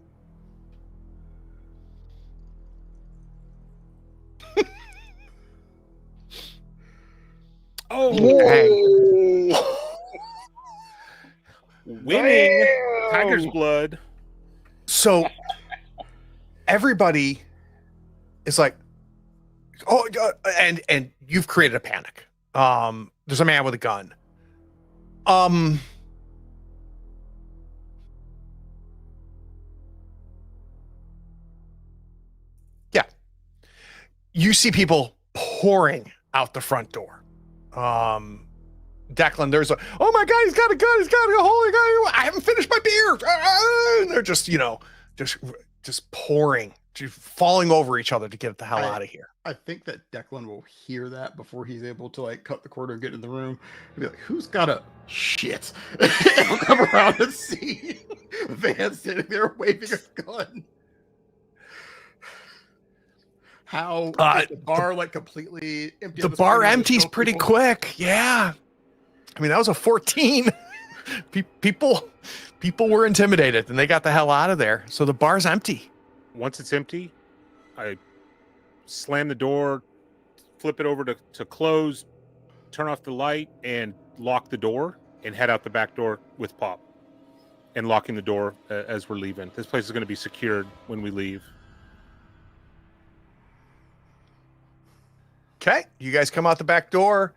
Oh, Dang. winning Tiger's blood. So everybody is like, oh, and you've created a panic. There's a man with a gun. Yeah. You see people pouring out the front door. Declan, there's a, oh my God, he's got a gun. He's got a holy God. I haven't finished my beer. And they're just, just pouring, just falling over each other to get the hell out of here. I think that Declan will hear that before he's able to like cut the corner and get in the room and be like, who's got a shit? And he'll come around and see Van sitting there waving a gun. How is the bar like completely empty? The bar empties pretty quick. Yeah. I mean, that was a 14. People were intimidated and they got the hell out of there. So the bar's empty. Once it's empty, I slam the door, flip it over to close, turn off the light, and lock the door and head out the back door with Pop and locking the door as we're leaving. This place is going to be secured when we leave. Okay. You guys come out the back door.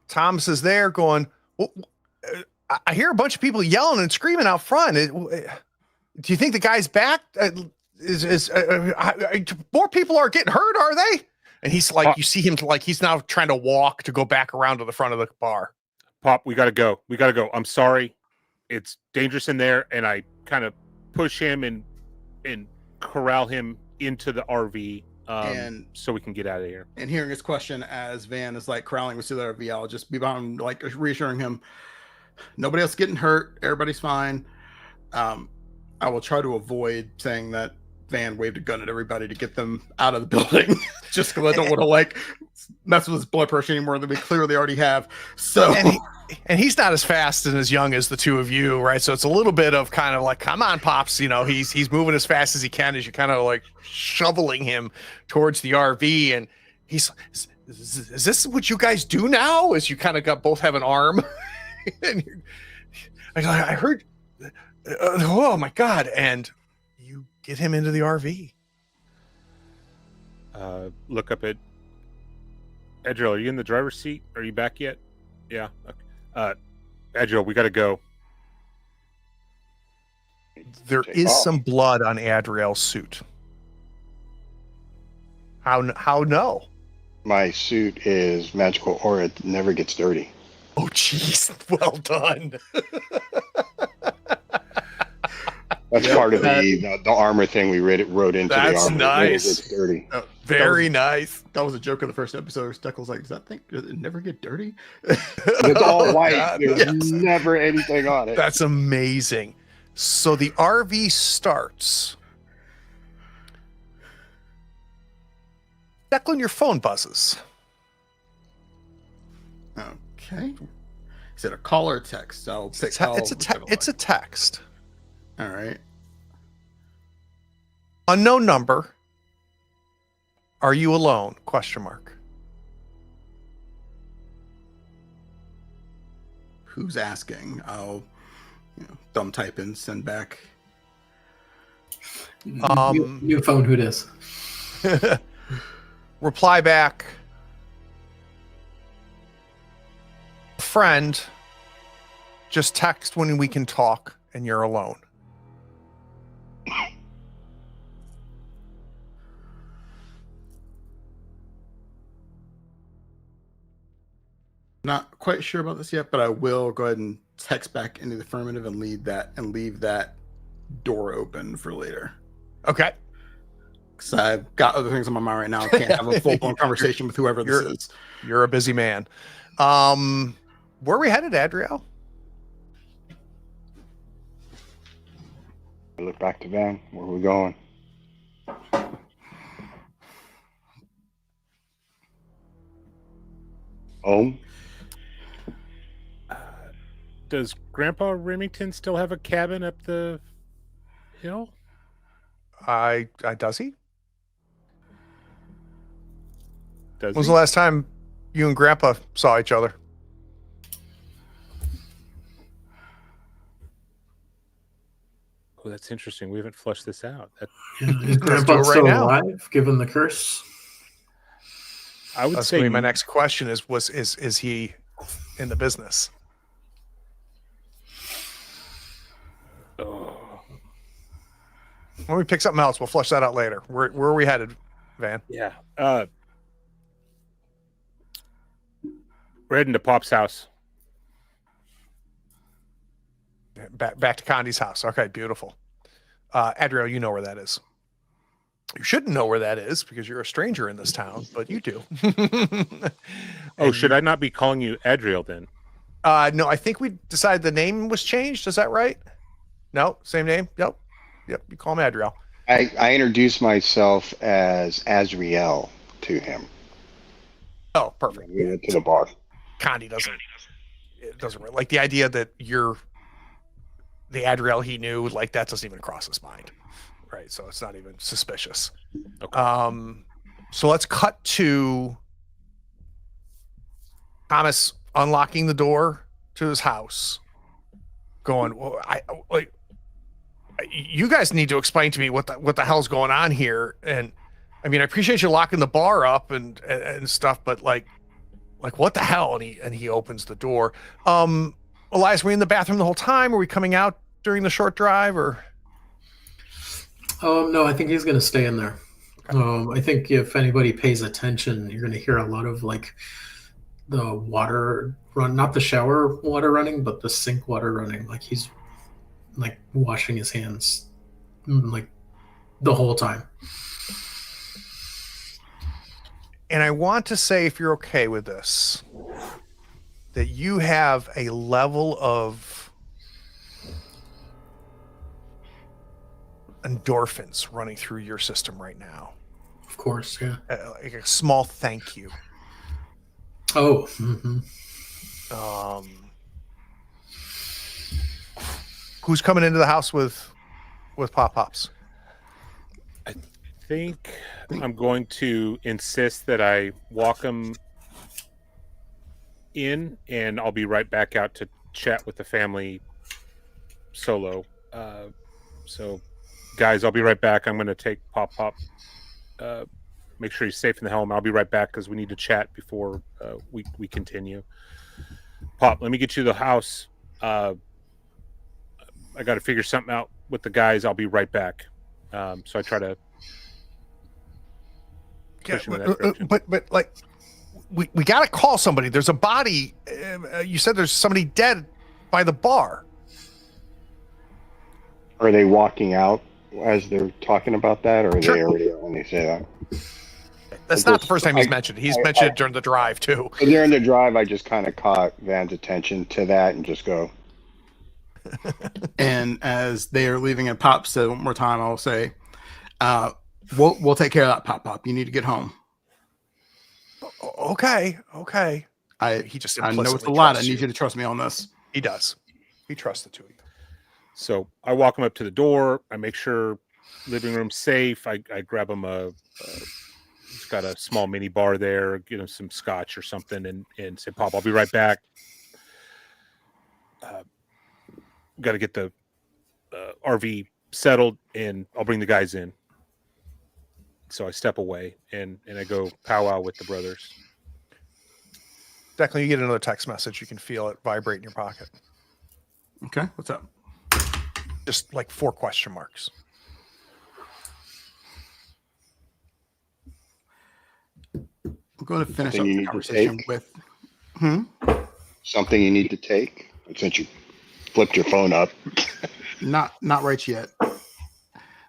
Thomas is there going, well, I hear a bunch of people yelling and screaming out front. Do you think the guy's back? More people are getting hurt, are they? And he's like, you see him like he's now trying to walk to go back around to the front of the bar. Pop, we got to go. We got to go. I'm sorry. It's dangerous in there. And I kind of push him and corral him into the RV. And so we can get out of here. And hearing his question as Van is like corralling with the RV, I'll just be behind, like reassuring him, nobody else getting hurt, everybody's fine. I will try to avoid saying that Van waved a gun at everybody to get them out of the building, just because I don't want to like mess with his blood pressure anymore than we clearly already have. So. And he's not as fast and as young as the two of you, right? So it's a little bit of kind of like, come on, Pops. He's moving as fast as he can as you kind of like shoveling him towards the RV. And he's, is this what you guys do now? As you kind of both have an arm. And I heard, oh my God. And you get him into the RV. Look up at Adriel. Are you in the driver's seat? Are you back yet? Yeah. Okay. Adriel, we got to go. There is some blood on Adriel's suit. How no? My suit is magical aura. It never gets dirty. Oh, jeez. Well done. That's part of the armor thing we wrote into the armor. Nice. It's dirty. Very nice. That was a joke of the first episode. Steckle's like, does it never get dirty? It's all white. There's never anything on it. That's amazing. So the RV starts. Declan, your phone buzzes. Okay. Is it a call or a text? It's a text. All right. Unknown number. Are you alone? Question mark. Who's asking? I'll thumb type and send back. New phone, who dis? Reply back. Friend, just text when we can talk and you're alone. Not quite sure about this yet, but I will go ahead and text back into the affirmative and leave that door open for later. Okay. Because I've got other things on my mind right now. I can't have a full-blown conversation with whoever this is. You're a busy man. Where are we headed, Adriel? I look back to Van. Where are we going? Home? Does Grandpa Remington still have a cabin up the hill? Does he? Does When's he? the last time you and Grandpa saw each other? Oh, that's interesting. We haven't flushed this out. Is do it Grandpa right still now. alive, given the curse? I would That's say gonna be my next question. Is he in the business? Oh, When we pick something else, we'll flush that out later. Where are we headed, Van? yeah. We're heading to Pop's house. Back to Condi's house. Okay, beautiful. Adriel, you know where that is. You shouldn't know where that is because you're a stranger in this town, but you do. Oh, should I not be calling you Adriel then? No, I think we decided the name was changed. Is that right? No, same name. Yep. You call him Adriel. I introduced myself as Azriel to him. Oh, perfect. We went to the bar. Condi doesn't like the idea that you're the Adriel he knew. Like that doesn't even cross his mind, right? So it's not even suspicious. Okay. So let's cut to Thomas unlocking the door to his house, going, well, you guys need to explain to me what the hell's going on here. And I mean, I appreciate you locking the bar up and stuff, but like what the hell? And he opens the door. Elias, were you in the bathroom the whole time? Were we coming out during the short drive or? No, I think he's going to stay in there. I think if anybody pays attention, you're going to hear a lot of like the water run, not the shower water running, but the sink water running. Like he's like washing his hands like the whole time. And I want to say, if you're okay with this, that you have a level of endorphins running through your system right now. Of course, yeah. Like a small thank you. Oh. Mm-hmm. Who's coming into the house with Pop-Pops? I think I'm going to insist that I walk him in, and I'll be right back out to chat with the family solo. So, guys, I'll be right back. I'm going to take Pop, make sure he's safe in the home. I'll be right back because we need to chat before we continue. Pop, let me get you the house. I got to figure something out with the guys. I'll be right back. So I try to push him in that direction. But like, we got to call somebody. There's a body. You said there's somebody dead by the bar. Are they walking out as they're talking about that, or are Sure. they already when they say that? That's not the first time he's mentioned. He's mentioned it during the drive too. So during the drive, I just kind of caught Van's attention to that and just go. And as they are leaving and Pop said one more time, I'll say, we'll take care of that, Pop. You need to get home. Okay. He just I know it's a implicitly lot. I trusts need you to trust me on this. He does. He trusts the two of you. So I walk him up to the door. I make sure living room's safe. I grab him he's got a small mini bar there, get him some scotch or something, and say, Pop, I'll be right back. Got to get the RV settled, and I'll bring the guys in. So I step away and I go powwow with the brothers. Declan, you get another text message. You can feel it vibrate in your pocket. Okay, what's up? Just like 4 question marks. I'm going to finish Something up you the need to conversation take? with. Something you need to take since you flipped your phone up. Not right yet.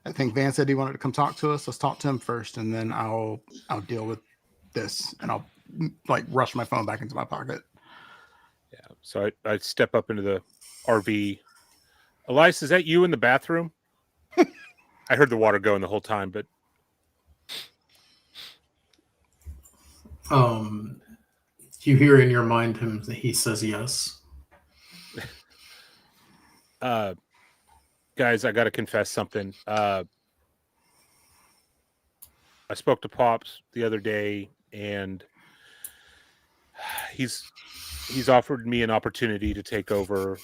I think Van said he wanted to come talk to us. Let's talk to him first, and then I'll deal with this, and I'll like rush my phone back into my pocket. Yeah. So I step up into the RV. Elias, is that you in the bathroom? I heard the water going the whole time, but You hear in your mind him. He says yes. guys, I got to confess something. I spoke to Pops the other day, and he's offered me an opportunity to take over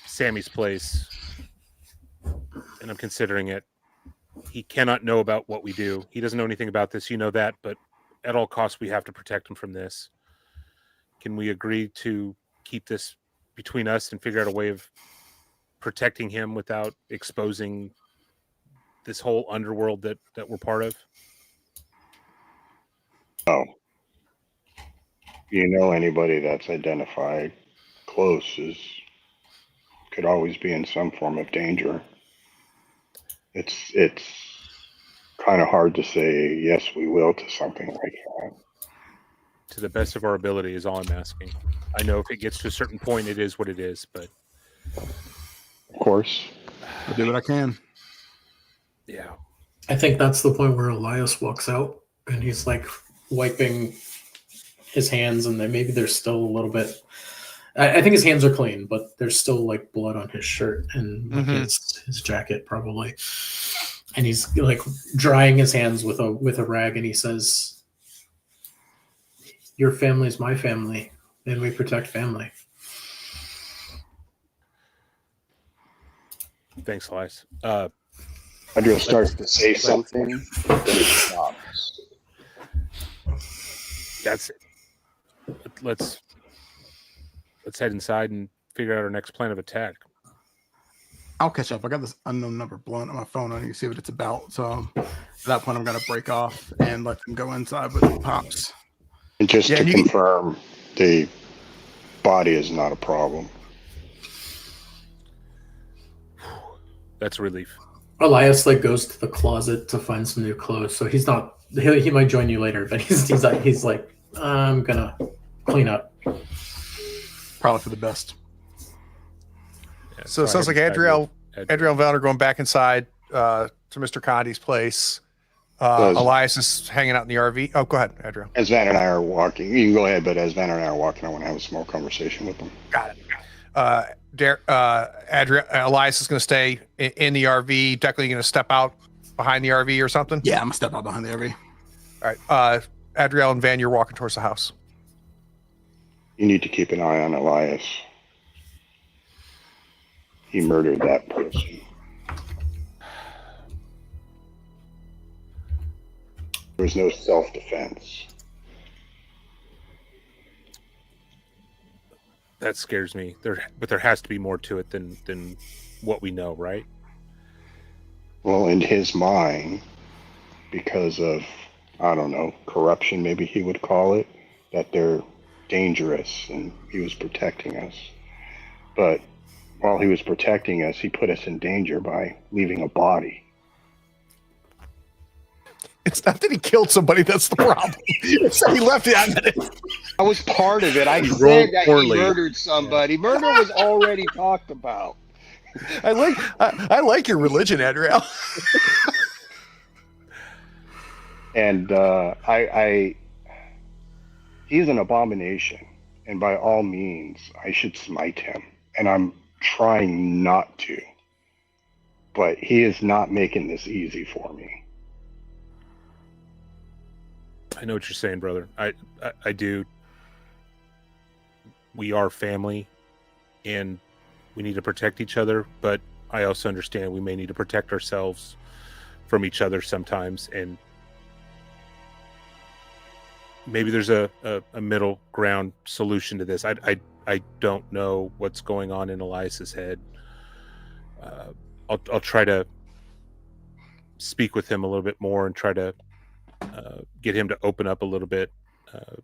Sammy's place, and I'm considering it. He cannot know about what we do. He doesn't know anything about this. You know that, but at all costs, we have to protect him from this. Can we agree to keep this between us and figure out a way of protecting him without exposing this whole underworld that we're part of? Oh. You know, anybody that's identified close could always be in some form of danger. It's kind of hard to say yes, we will to something like that. To the best of our ability is all I'm asking. I know if it gets to a certain point, it is what it is, but Of course. I'll do what I can. yeah. I think that's the point where Elias walks out and he's like wiping his hands, and then maybe there's still a little bit. I think his hands are clean, but there's still like blood on his shirt and like his jacket probably. And he's like drying his hands with a rag, and he says, "Your family's my family, and we protect family." Thanks, Elias. Adriel starts to say something, but it stops. That's it. Let's head inside and figure out our next plan of attack. I'll catch up. I got this unknown number blown on my phone. I need to see what it's about. So at that point, I'm going to break off and let them go inside with Pops. And just to confirm, the body is not a problem. That's a relief. Elias like goes to the closet to find some new clothes, so he's not. He might join you later, but he's like, I'm gonna clean up. Probably for the best. Yeah, So it sounds like Adriel and Val are going back inside to Mr. Condi's place. Elias is hanging out in the RV. Oh, go ahead, Adriel. As Van and I are walking, you can go ahead, but as Van and I are walking, I want to have a small conversation with them. Got it. Elias is going to stay in the RV. Declan, you going to step out behind the RV or something? Yeah, I'm going to step out behind the RV. All right. Adriel and Van, you're walking towards the house. You need to keep an eye on Elias. He murdered that person. There was no self-defense. That scares me. But there has to be more to it than what we know, right? Well, in his mind, because of, I don't know, corruption, maybe he would call it, that they're dangerous and he was protecting us. But while he was protecting us, he put us in danger by leaving a body. It's not that he killed somebody. That's the problem. It's that he left it on it. I was part of it. I rolled said that poorly. he murdered somebody. Murder was already talked about. I like your religion, Adriel. And he's an abomination, and by all means, I should smite him. And I'm trying not to, but he is not making this easy for me. I know what you're saying, brother. I do. We are family, and we need to protect each other, but I also understand we may need to protect ourselves from each other sometimes, and maybe there's a middle ground solution to this. I don't know what's going on in Elias's head. I'll try to speak with him a little bit more and try to get him to open up a little bit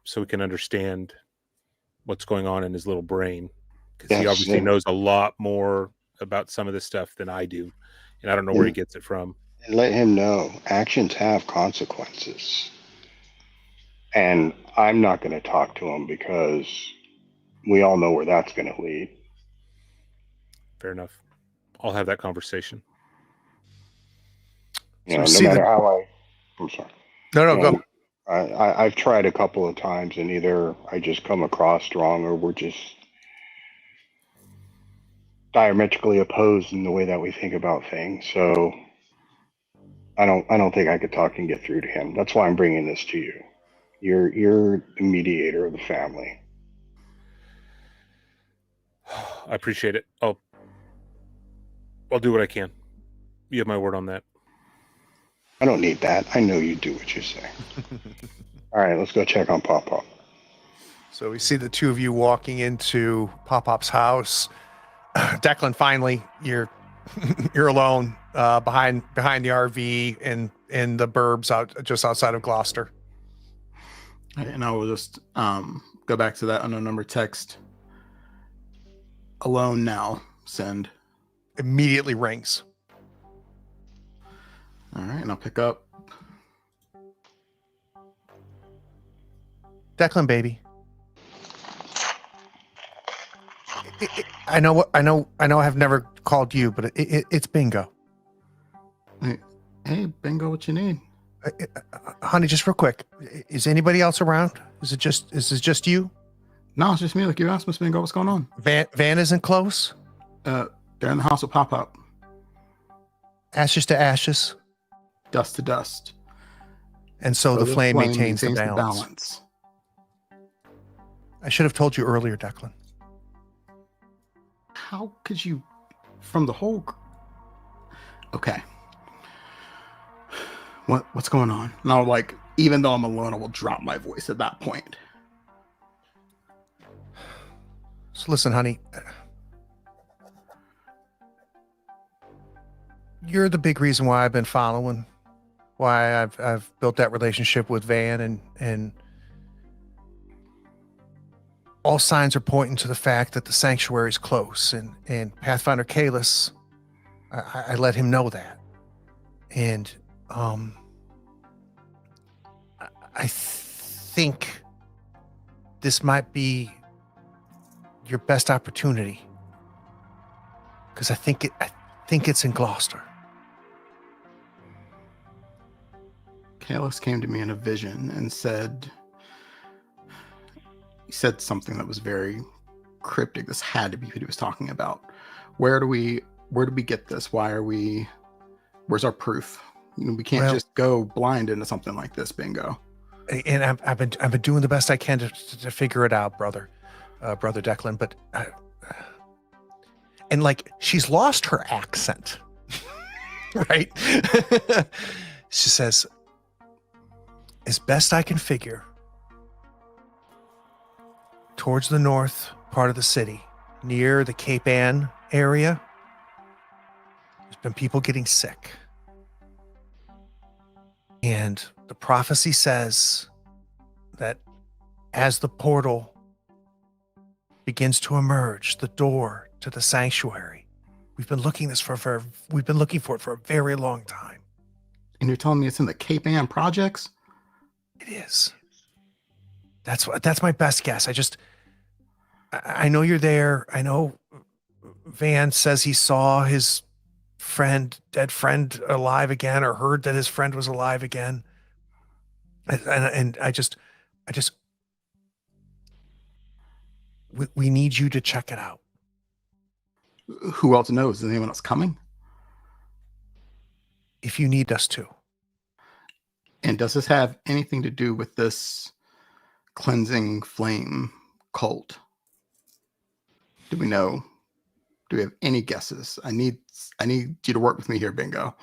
so we can understand what's going on in his little brain, because he obviously knows a lot more about some of this stuff than I do, and I don't know where he gets it from. And let him know actions have consequences. And I'm not going to talk to him because we all know where that's going to lead. Fair enough. I'll have that conversation. So You know, we no see matter the- how I'm sorry. No, You go. know, I've tried a couple of times, and either I just come across wrong, or we're just diametrically opposed in the way that we think about things. So I don't think I could talk and get through to him. That's why I'm bringing this to you. You're the mediator of the family. I appreciate it. I'll do what I can. You have my word on that. I don't need that. I know you do what you say. All right, let's go check on Pop Pop. So we see the two of you walking into Pop Pop's house. Declan, finally, you're alone behind the RV in the burbs just outside of Gloucester. And I will just go back to that unknown number text. Alone now. Send. Immediately rings. All right, and I'll pick up. Declan, baby. I know. I've never called you, but it's Bingo. Hey, Bingo, what you need? Honey, just real quick. Is anybody else around? Is it just you? No, it's just me. Like you asked, Miss Bingo, what's going on? Van isn't close. They're in the house with Pop Up. Ashes to ashes. Dust to dust. And so the flame maintains the balance. balance. I should have told you earlier, Declan. How could you, from the whole... Okay. What's going on? And I'll even though I'm alone, I will drop my voice at that point. So listen, honey. You're the big reason why I've been following, why I've built that relationship with Van, and all signs are pointing to the fact that the sanctuary is close, and Pathfinder Kalis, I let him know that, and I think this might be your best opportunity, because I think it's in Gloucester. Kalis came to me in a vision and said something that was very cryptic. This had to be what he was talking about. Where do we get this? Where's our proof? We can't just go blind into something like this, Bingo. And I've been doing the best I can to figure it out, brother Declan. But she's lost her accent, right? She says, as best I can figure, towards the north part of the city, near the Cape Ann area, there's been people getting sick. And the prophecy says that as the portal begins to emerge, the door to the sanctuary, we've been looking for it for a very long time. And you're telling me it's in the Cape Ann projects? It is. That's my best guess. I know you're there. I know Van says he saw his dead friend alive again, or heard that his friend was alive again. And we need you to check it out. Who else knows? Is anyone else coming? If you need us to. And does this have anything to do with this cleansing flame cult? Do we know? Do we have any guesses? I need you to work with me here, Bingo.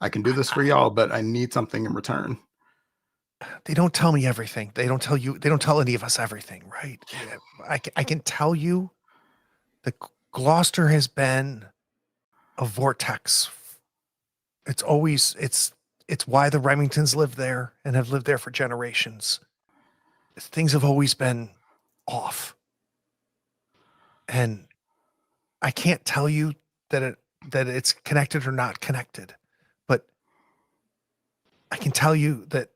I can do this for y'all, but I need something in return. They don't tell me everything. They don't tell you. They don't tell any of us everything, right? I can tell you that Gloucester has been a vortex. It's why the Remingtons live there and have lived there for generations. Things have always been off. And I can't tell you that it's connected or not connected, but I can tell you that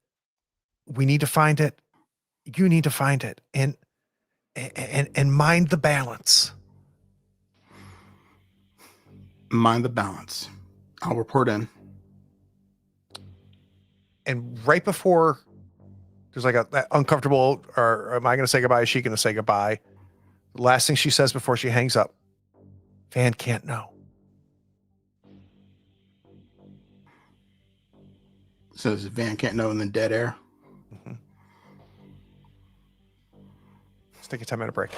we need to find it. You need to find it and mind the balance. Mind the balance. I'll report in. And right before there's like that uncomfortable, or am I going to say goodbye? Is she going to say goodbye? The last thing she says before she hangs up, Van can't know. Says Van can't know, and then dead air. Mm-hmm. Let's take a 10-minute break.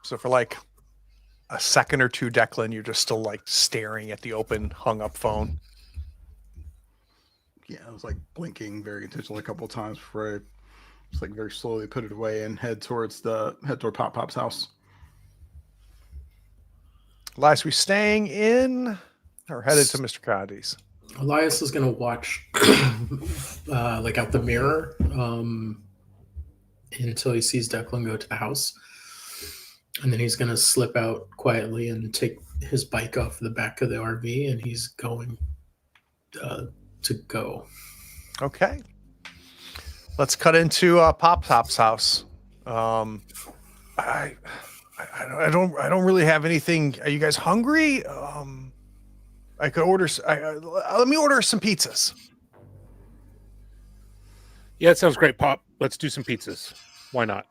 So for like a second or two, Declan, you're just still like staring at the open, hung up phone. Yeah, I was like blinking very intentionally a couple of times before I just like very slowly put it away and head toward Pop Pop's house. Elias, we staying in or headed to Mr. Condi's? Elias is going to watch like out the mirror until he sees Declan go to the house. And then he's going to slip out quietly and take his bike off the back of the RV, and he's going to go. Okay. Let's cut into Pop Pop's house. I don't really have anything. Are you guys hungry? I could order. Let me order some pizzas. Yeah, it sounds great, Pop. Let's do some pizzas. Why not?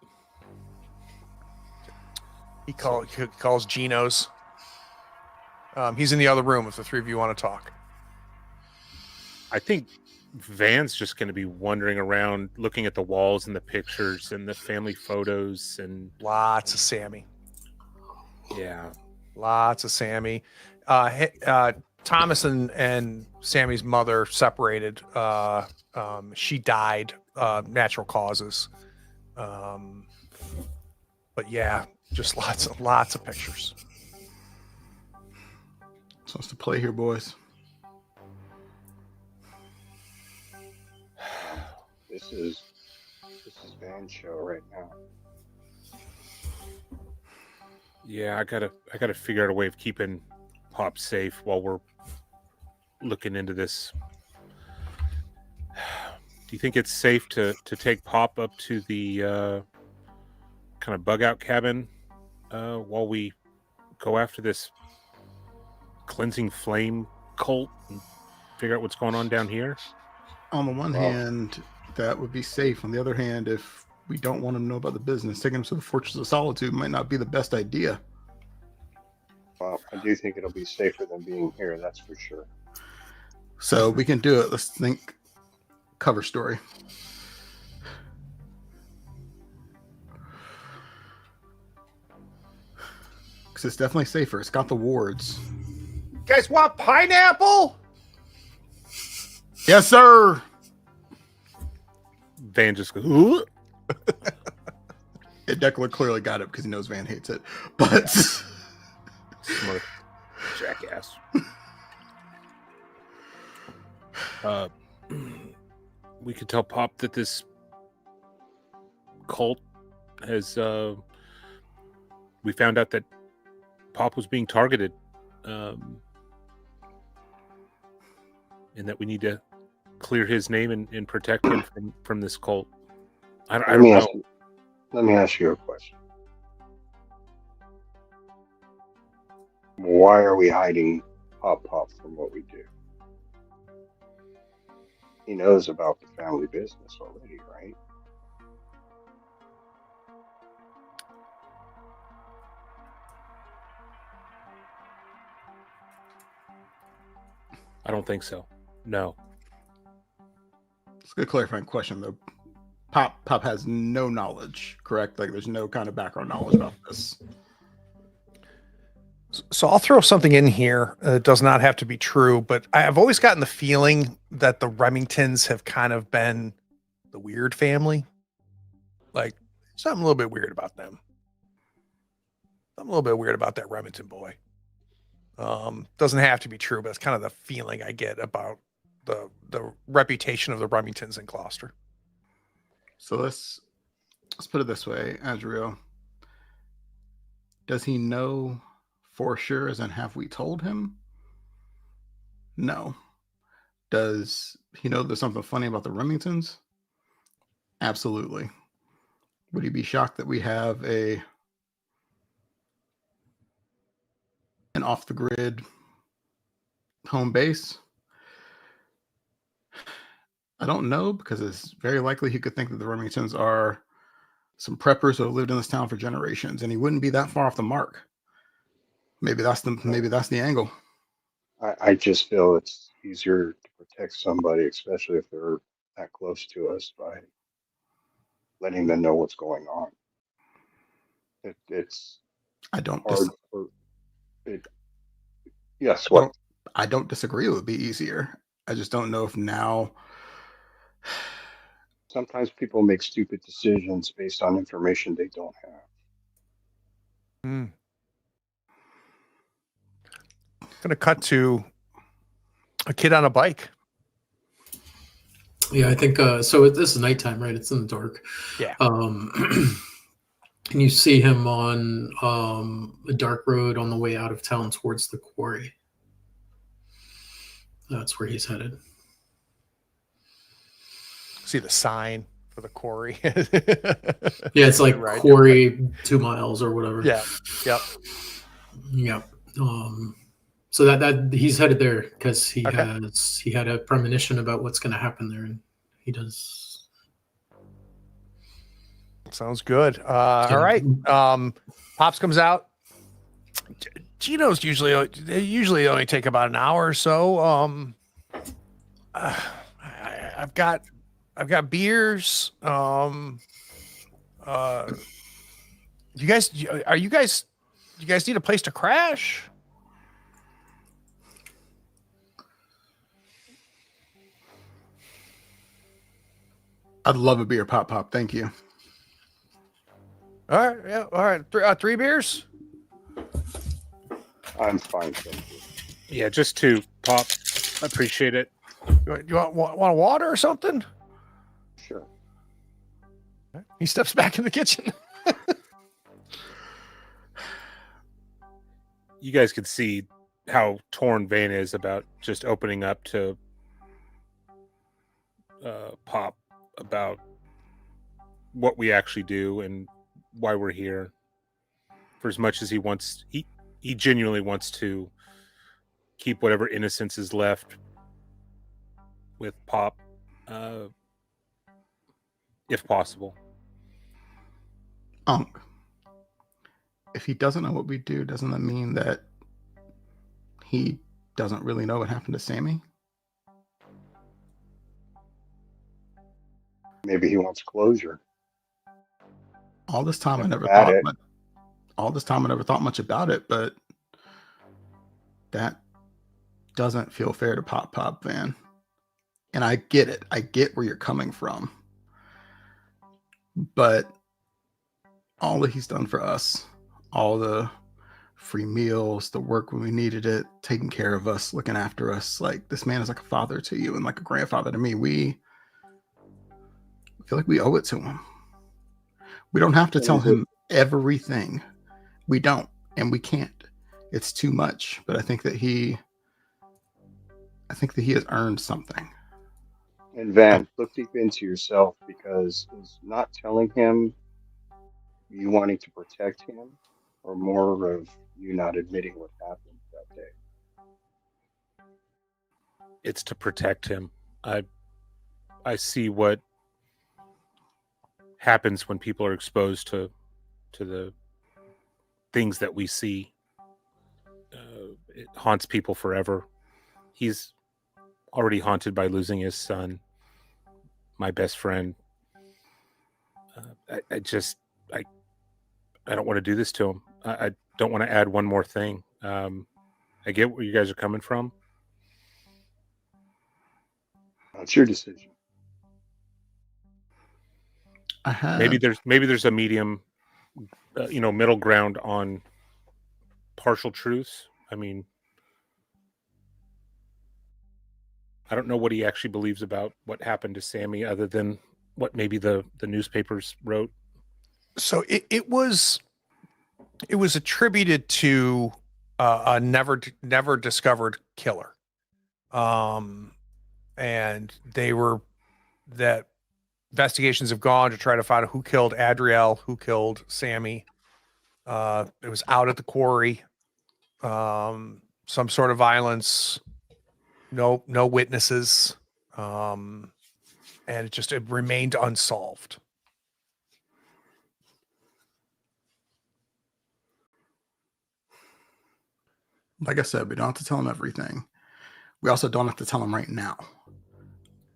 He calls Gino's. He's in the other room if the three of you want to talk. I think Van's just going to be wandering around looking at the walls and the pictures and the family photos and Lots of Sammy. yeah. Lots of Sammy. Thomas and Sammy's mother separated. She died, natural causes. But yeah, just lots of pictures. So it's to play here, boys. This is Van's show right now. Yeah, I gotta figure out a way of keeping Pop safe while we're looking into this. Do you think it's safe to take Pop up to the kind of bug out cabin while we go after this cleansing flame cult and figure out what's going on down here? On the one hand, that would be safe. On the other hand, if we don't want him to know about the business, taking him to the Fortress of Solitude might not be the best idea. Well, I do think it'll be safer than being here, that's for sure. So we can do it. Let's think cover story. Because it's definitely safer. It's got the wards. You guys want pineapple? Yes, sir. Van just goes, ooh. Yeah, Declan clearly got it because he knows Van hates it. But Smart jackass. We could tell Pop that this cult has we found out that Pop was being targeted, and that we need to clear his name and protect him from this cult. I don't know. Let me ask you a question. Why are we hiding Pop from what we do? He knows about the family business already, right? I don't think so. No. it's a good clarifying question, though. Pop has no knowledge, correct? Like, there's no kind of background knowledge about this. So I'll throw something in here. It does not have to be true, but I've always gotten the feeling that the Remingtons have kind of been the weird family. Like, something a little bit weird about them. Something a little bit weird about that Remington boy. Doesn't have to be true, but it's kind of the feeling I get about the reputation of the Remingtons in Gloucester. So let's put it this way, Adriel. Does he know for sure, as in have we told him? No. Does he know there's something funny about the Remingtons? Absolutely. Would he be shocked that we have an off the grid home base? I don't know, because it's very likely he could think that the Remingtons are some preppers who have lived in this town for generations, and he wouldn't be that far off the mark. Maybe that's the angle. I just feel it's easier to protect somebody, especially if they're that close to us, by letting them know what's going on. It's I don't. hard for it. Yes, what? I don't disagree. It would be easier. I just don't know if now. Sometimes people make stupid decisions based on information they don't have. Mm. Gonna cut to a kid on a bike. Yeah, I think so. This is nighttime, right? It's in the dark. Yeah. And you see him on a dark road on the way out of town towards the quarry. That's where he's headed. See the sign for the quarry. Yeah, it's like Right. quarry 2 miles or whatever. Yeah. Yep. Yep. So that he's headed there because he Okay. had a premonition about what's going to happen there, and he does. Sounds good. All right. Pops comes out. Geno's they usually only take about an hour or so. I've got beers. You guys need a place to crash? I'd love a beer, pop. Thank you. All right. Yeah. All right. Three beers. I'm fine, thank you. Yeah, just two. Pop. I appreciate it. You want a water or something? Sure. He steps back in the kitchen. You guys could see how torn Vane is about just opening up to Pop about what we actually do and why we're here. For as much as he wants, he genuinely wants to keep whatever innocence is left with Pop, if possible. If he doesn't know what we do, doesn't that mean that he doesn't really know what happened to Sammy? Maybe he wants closure. All this time, I never Got it. thought much about it, but that doesn't feel fair to Pop Van. And I get it. I get where you're coming from. But all that he's done for us, all the free meals, the work when we needed it, taking care of us, looking after us, like this man is like a father to you and like a grandfather to me. We feel like we owe it to him. We don't have to tell him everything. We don't, and we can't. It's too much. But I think that he has earned something. And Van, look deep into yourself, because is not telling him you wanting to protect him, or more of you not admitting what happened that day? It's to protect him. I see what happens when people are exposed to the things that we see. It haunts people forever. He's already haunted by losing his son, my best friend. I don't want to do this to him. I don't want to add one more thing. I get where you guys are coming from. That's your decision. Maybe there's a medium, middle ground on partial truths. I mean, I don't know what he actually believes about what happened to Sammy, other than what maybe the newspapers wrote. So it was attributed to a never discovered killer, and that investigations have gone to try to find out who killed Adriel, who killed Sammy. It was out at the quarry, some sort of violence, no witnesses, and it remained unsolved. Like I said, we don't have to tell him everything. We also don't have to tell him right now.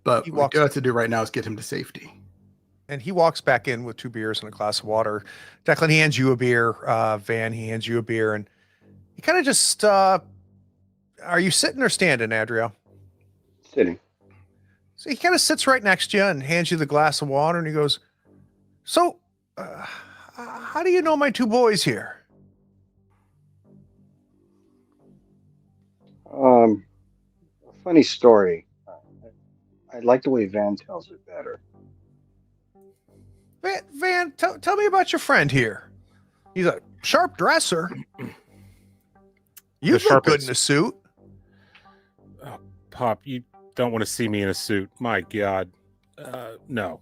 But what we do have to do right now is get him to safety. And he walks back in with 2 beers and a glass of water. Declan, he hands you a beer. Van, he hands you a beer. And he kind of just, are you sitting or standing, Adriel? Sitting. So he kind of sits right next to you and hands you the glass of water. And he goes, so, how do you know my 2 boys here? A funny story. I like the way Van tells it better. Van, tell me about your friend here. He's a sharp dresser. You look good in a suit. Oh, Pop, you don't want to see me in a suit. My God. No.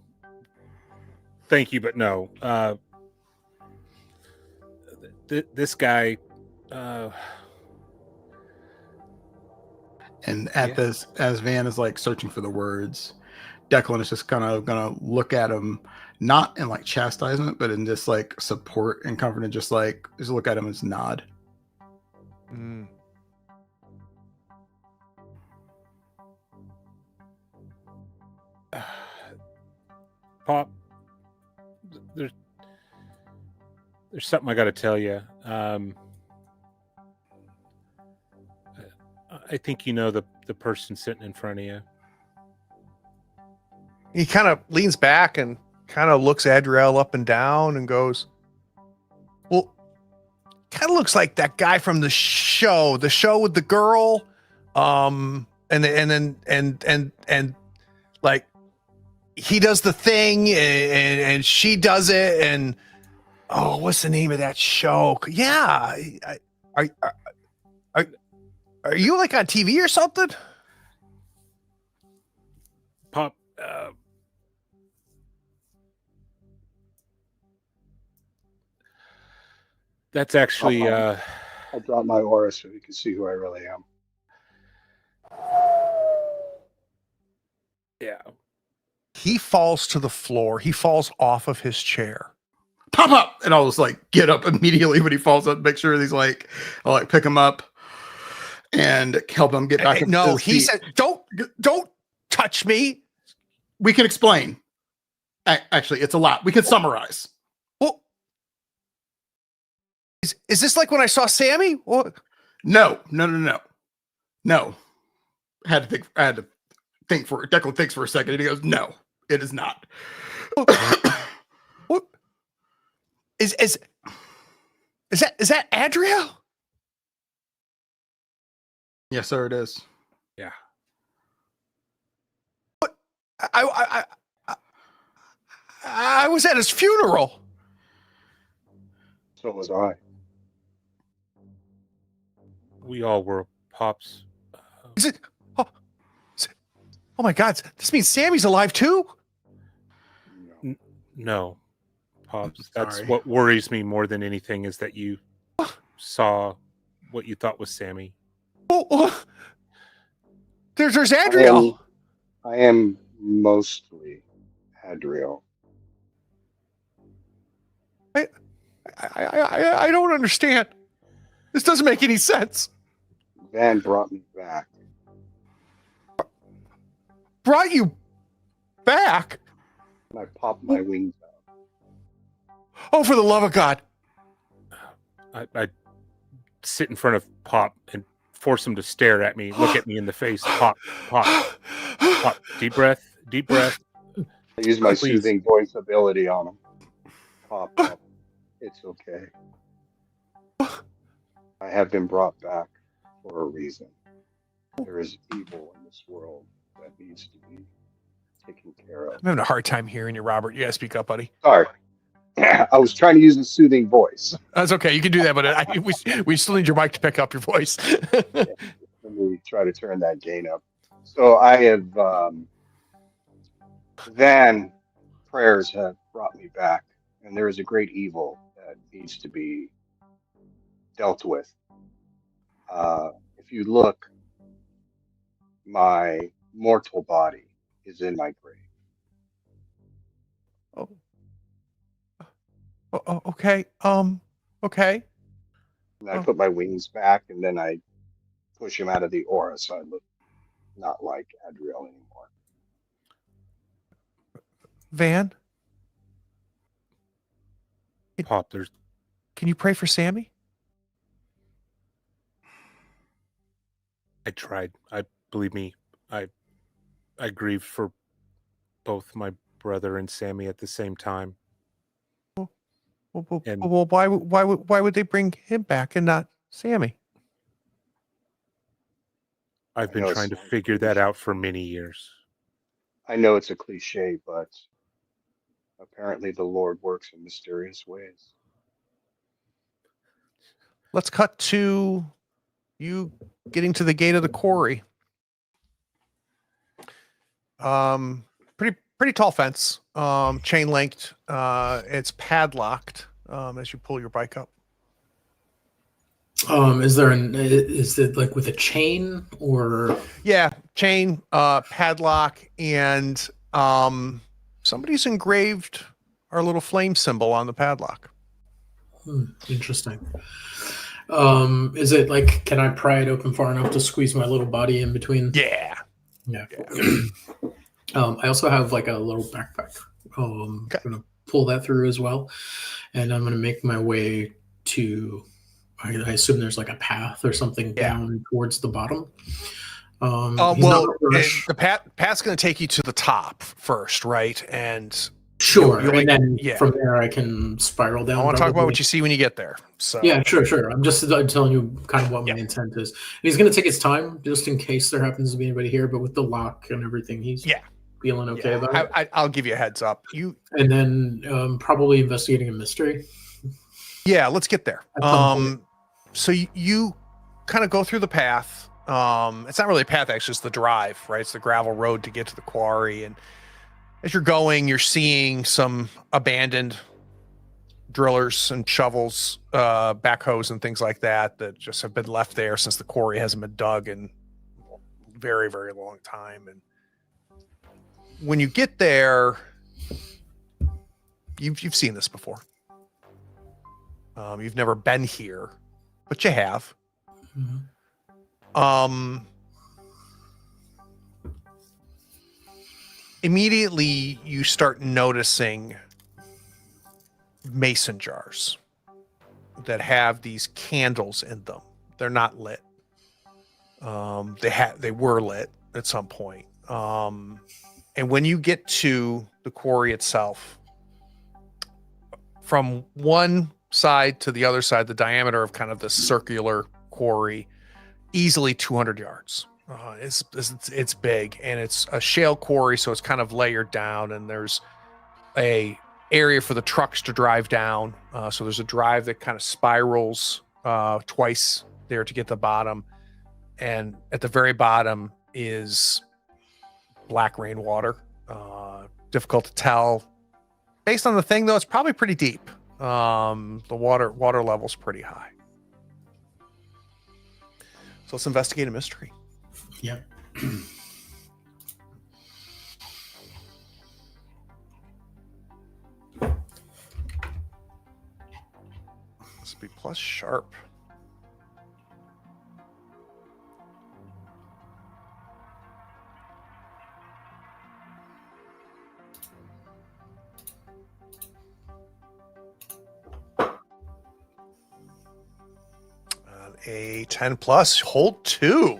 Thank you, but no. This guy... And at this, as Van is like searching for the words, Declan is just kind of gonna look at him, not in like chastisement, but in just like support and comfort, and just look at him and just nod. Mm. Pop, there's something I got to tell you. I think you know the person sitting in front of you. He kind of leans back and kind of looks Adriel up and down and goes, well, kind of looks like that guy from the show with the girl. And like he does the thing and she does it. And oh, what's the name of that show? Yeah. Are you like on TV or something? Pop, that's actually I'll drop my aura so you can see who I really am. yeah. He falls to the floor. He falls off of his chair. Pop up, and I'll just like get up immediately when he falls up, make sure he's like, I'll like pick him up and help him get back. No, he said, "Don't touch me." We can explain. Actually, it's a lot. We can summarize. Well, is this like when I saw Sammy? What? No. I had to think for Declan thinks for a second, and he goes, "No, it is not." What is that Adriel? Yes, sir, it is. Yeah. I was at his funeral. So was I. We all were, Pops. Is it? Oh my God! This means Sammy's alive too. No, Pops. That's Sorry. what worries me more than anything is that you saw what you thought was Sammy. Oh, there's Adriel. I am mostly Adriel. I don't understand. This doesn't make any sense. Van brought me back. Brought you back? And I popped my wings out. Oh, for the love of God. I sit in front of Pop and force him to stare at me, look at me in the face. Pop. Deep breath. I use my Please. soothing voice ability on him. Pop. It's okay. I have been brought back for a reason. There is evil in this world that needs to be taken care of. I'm having a hard time hearing you, Robert. You gotta speak up, buddy. Sorry. I was trying to use a soothing voice. That's okay. You can do that, but we still need your mic to pick up your voice. Let me try to turn that gain up. So I have, Van prayers have brought me back, and there is a great evil that needs to be dealt with. If you look, my mortal body is in my grave. Okay. Okay. And I put my wings back, and then I push him out of the aura, so I look not like Adriel anymore. Van, Pop, there's Can you pray for Sammy? I tried. Believe me, I grieved for both my brother and Sammy at the same time. And- Well, why would they bring him back and not Sammy? I've I been know trying to it's- figure that out for many years. I know it's a cliche, but apparently the Lord works in mysterious ways. Let's cut to you getting to the gate of the quarry. Pretty tall fence, chain linked. It's padlocked as you pull your bike up. Is it like with a chain or? Yeah, chain, padlock, and somebody's engraved our little flame symbol on the padlock. Interesting. Is it like, can I pry it open far enough to squeeze my little body in between? Yeah. Yeah. I also have like a little backpack. I'm gonna pull that through as well, and I'm gonna make my way to. I assume there's like a path or something down towards the bottom. The path's going to take you to the top first, right? And sure, and like, then from there I can spiral down. I want to talk about what you see when you get there. So yeah, sure. I'm telling you kind of what my intent is. And he's going to take his time just in case there happens to be anybody here. But with the lock and everything, he's feeling okay about it. I'll give you a heads up. And then probably investigating a mystery. Yeah, let's get there. So you kind of go through the path. It's not really a path, actually, it's the drive, right? It's the gravel road to get to the quarry. And as you're going, you're seeing some abandoned drillers and shovels, backhoes and things like that just have been left there since the quarry hasn't been dug in a very, very long time. And when you get there, you've seen this before. You've never been here, but you have. Immediately you start noticing mason jars that have these candles in them. They're not lit. They were lit at some point. And when you get to the quarry itself, from one side to the other side, the diameter of kind of this circular quarry, easily 200 yards. It's big, and it's a shale quarry, so it's kind of layered down, and there's a area for the trucks to drive down. So there's a drive that kind of spirals twice there to get to the bottom, and at the very bottom is black rainwater. Difficult to tell. Based on the thing, though, it's probably pretty deep. The water level's pretty high. So let's investigate a mystery. Yeah. Must be plus sharp. A 10 plus, hold 2.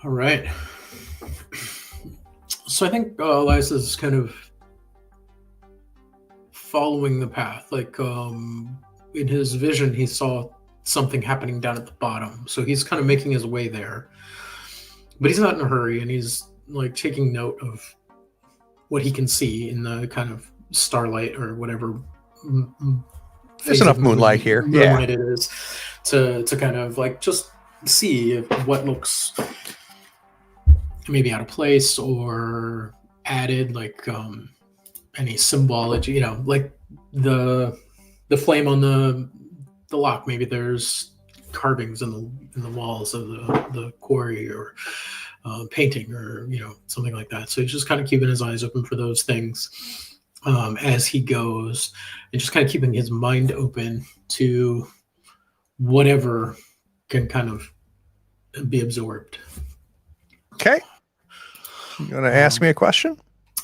All right. So I think Elias is kind of following the path. Like in his vision, he saw something happening down at the bottom. So he's kind of making his way there. But he's not in a hurry, and he's like taking note of what he can see in the kind of starlight or whatever. There's enough moonlight here. Moonlight it is to kind of like just see what looks maybe out of place or added, like any symbology, like the flame on the lock. Maybe there's carvings in the walls of the quarry, or painting, or something like that. So he's just kind of keeping his eyes open for those things as he goes, and just kind of keeping his mind open to whatever can kind of be absorbed. Okay. You want to ask me a question?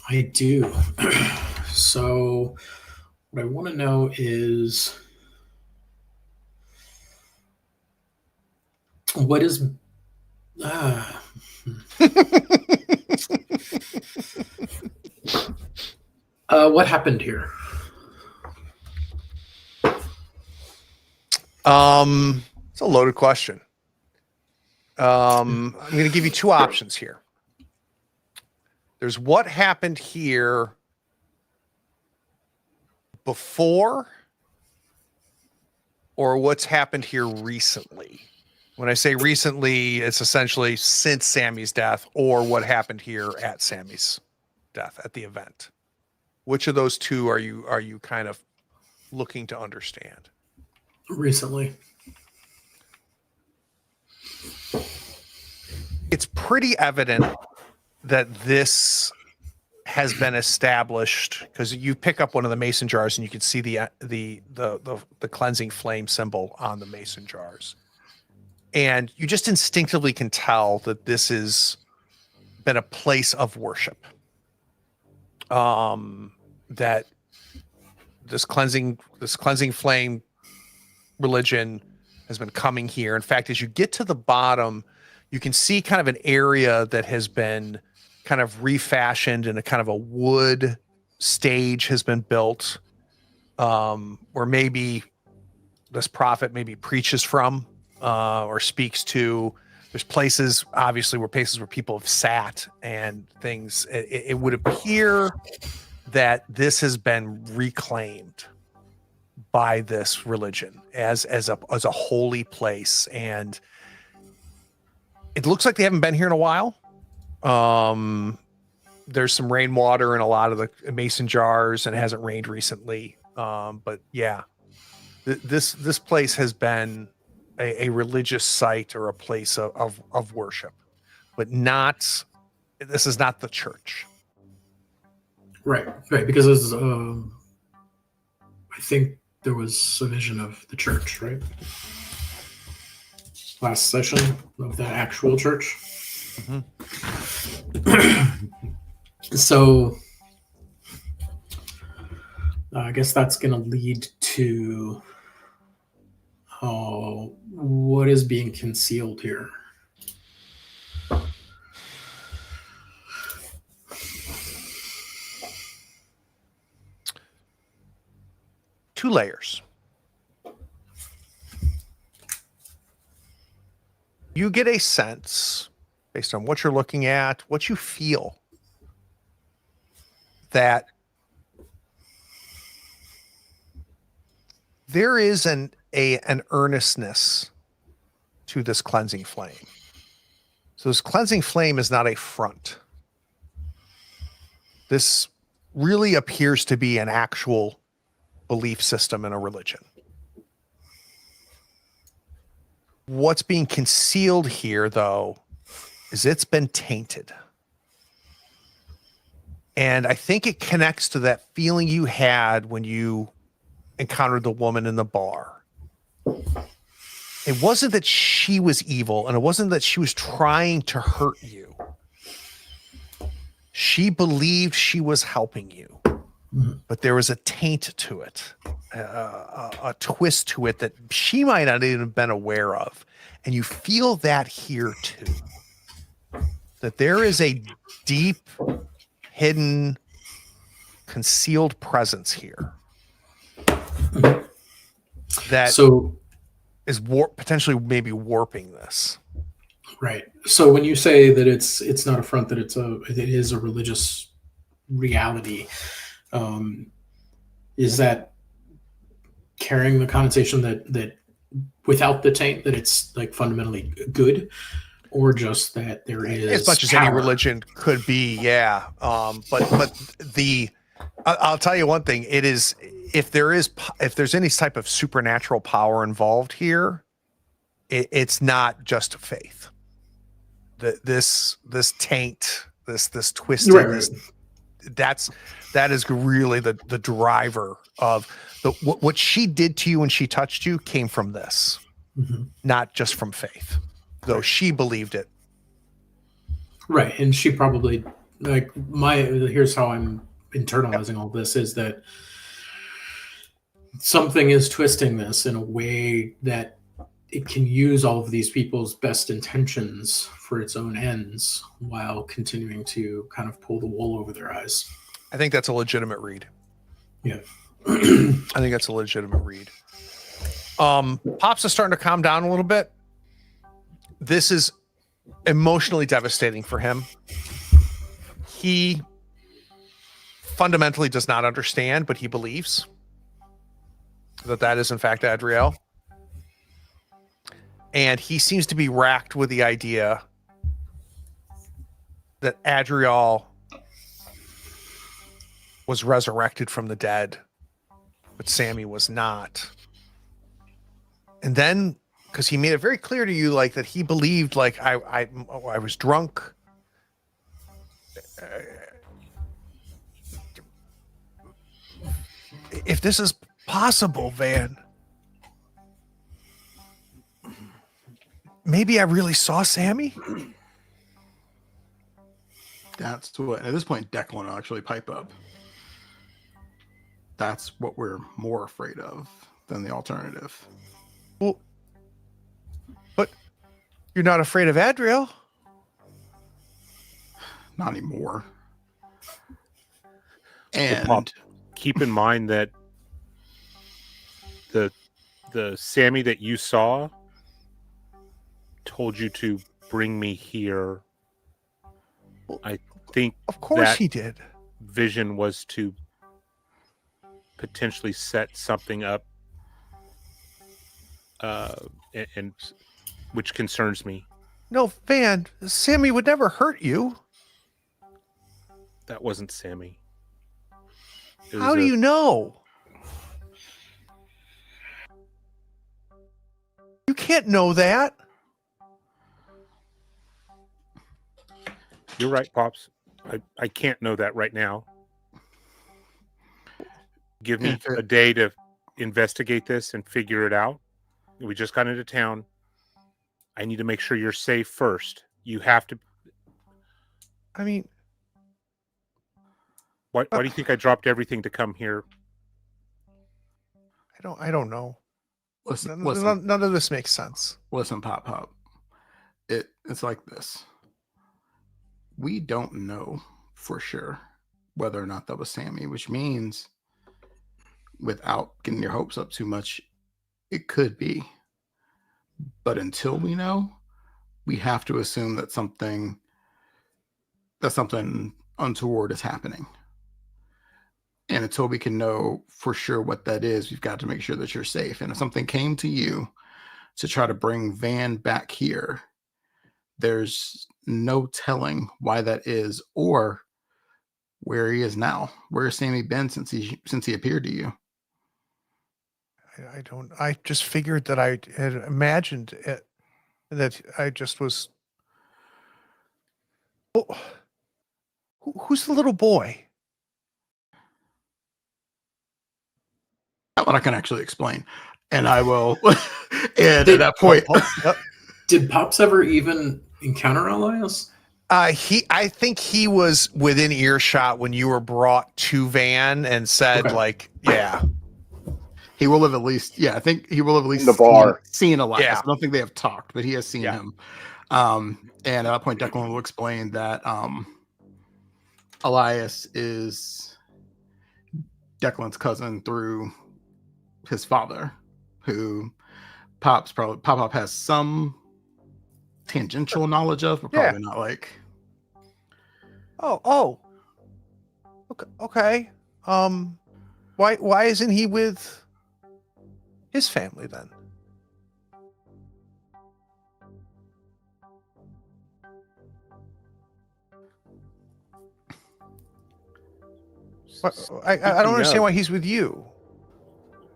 I do. So what I want to know is what is what happened here? It's a loaded question. I'm going to give you two options here. There's what happened here before or what's happened here recently. When I say recently, it's essentially since Sammy's death or what happened here at Sammy's death at the event. Which of those two are you kind of looking to understand? Recently. It's pretty evident that this has been established because you pick up one of the mason jars and you can see the cleansing flame symbol on the mason jars. And you just instinctively can tell that this has been a place of worship. That this cleansing flame religion has been coming here. In fact, as you get to the bottom, you can see kind of an area that has been kind of refashioned and a kind of a wood stage has been built, where maybe this prophet maybe preaches from, or speaks to. There's places, obviously, where people have sat and things. It would appear that this has been reclaimed by this religion as a holy place, and it looks like they haven't been here in a while. There's some rainwater in a lot of the mason jars, and it hasn't rained recently. But yeah, this place has been a religious site or a place of worship, but this is not the church. Right. Because it's, I think there was a vision of the church, right? Last session of the actual church. Mm-hmm. So I guess that's going to lead to what is being concealed here. Two layers. You get a sense, based on what you're looking at, what you feel, that there is an earnestness to this cleansing flame. So this cleansing flame is not a front. This really appears to be an actual belief system in a religion. What's being concealed here, though, is it's been tainted. And I think it connects to that feeling you had when you encountered the woman in the bar. It wasn't that she was evil, and it wasn't that she was trying to hurt you. She believed she was helping you. But there was a taint to it, a twist to it that she might not even have been aware of. And you feel that here too, that there is a deep, hidden, concealed presence here that is potentially maybe warping this. Right. So when you say that it's not a front, that it is a religious reality, is that carrying the connotation that without the taint that it's like fundamentally good, or just that there is as much as power? any religion could be, yeah. But I'll tell you one thing: it is if there's any type of supernatural power involved here, it's not just faith. This taint, this twisted, right. that is really the driver of what she did to you when she touched you came from this, not just from faith, though she believed it. Right, and she probably here's how I'm internalizing all this is that something is twisting this in a way that it can use all of these people's best intentions for its own ends while continuing to kind of pull the wool over their eyes. I think that's a legitimate read. Yeah. I think that's a legitimate read. Pops is starting to calm down a little bit. This is emotionally devastating for him. He fundamentally does not understand, but he believes that is in fact Adriel. And he seems to be racked with the idea that Adriel was resurrected from the dead, but Sammy was not. And then, because he made it very clear to you, like, that he believed, like, I was drunk. If this is possible, Van, maybe I really saw Sammy. That's what, at this point, Declan will actually pipe up. That's what we're more afraid of than the alternative. Well, but you're not afraid of Adriel? Not anymore. And Pop, keep in mind that the Sammy that you saw told you to bring me here. I think of course he did. Vision was to potentially set something up, and which concerns me. No, Van, Sammy would never hurt you. That wasn't Sammy. How do you know? You can't know that. You're right, Pops. I can't know that right now. Give me a day to investigate this and figure it out. We just got into town. I need to make sure you're safe first. You have to. I mean, why do you think I dropped everything to come here? I don't know. Listen, none of this makes sense. Listen, Pop. It's like this. We don't know for sure whether or not that was Sammy, which means, without getting your hopes up too much, it could be. But until we know, we have to assume that something untoward is happening. And until we can know for sure what that is, we've got to make sure that you're safe. And if something came to you to try to bring Van back here, there's no telling why that is or where he is now. Where has Sammy been since he appeared to you? I just figured that I had imagined it, that I just was. Oh, who's the little boy? That one I can actually explain, and I will. And at that point, did Pops ever even encounter Elias? I think he was within earshot when you were brought to Van and said, Okay. like, yeah. He will have at least, I think he will have at least the bar. seen Elias. Yeah. I don't think they have talked, but he has seen him. And at that point, Declan will explain that Elias is Declan's cousin through his father, who Pop has some tangential knowledge of, but probably not like. Oh. Okay. Why isn't he with his family then? I don't understand why he's with you.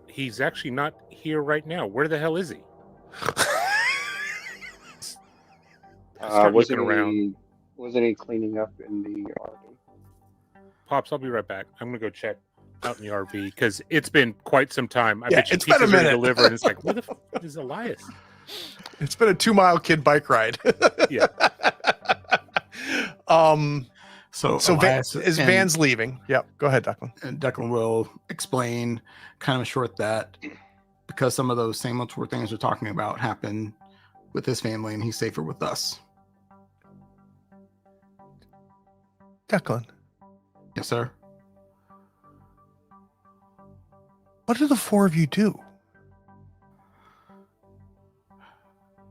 He's actually not here right now. Where the hell is he? Start looking around. Wasn't he cleaning up in the RV? Pops, I'll be right back. I'm gonna go check out in the RV because it's been quite some time. I Yeah, bet you it's been a pizzas are minute. delivered, and it's like, where the fuck is Elias? It's been a 2-mile kid bike ride. Yeah. So As Elias Van's leaving. Yep. Go ahead, Declan. and Declan will explain kind of short that because some of those same untoward things we're talking about happen with his family and he's safer with us. Declan, Yes, sir. what do the four of you do?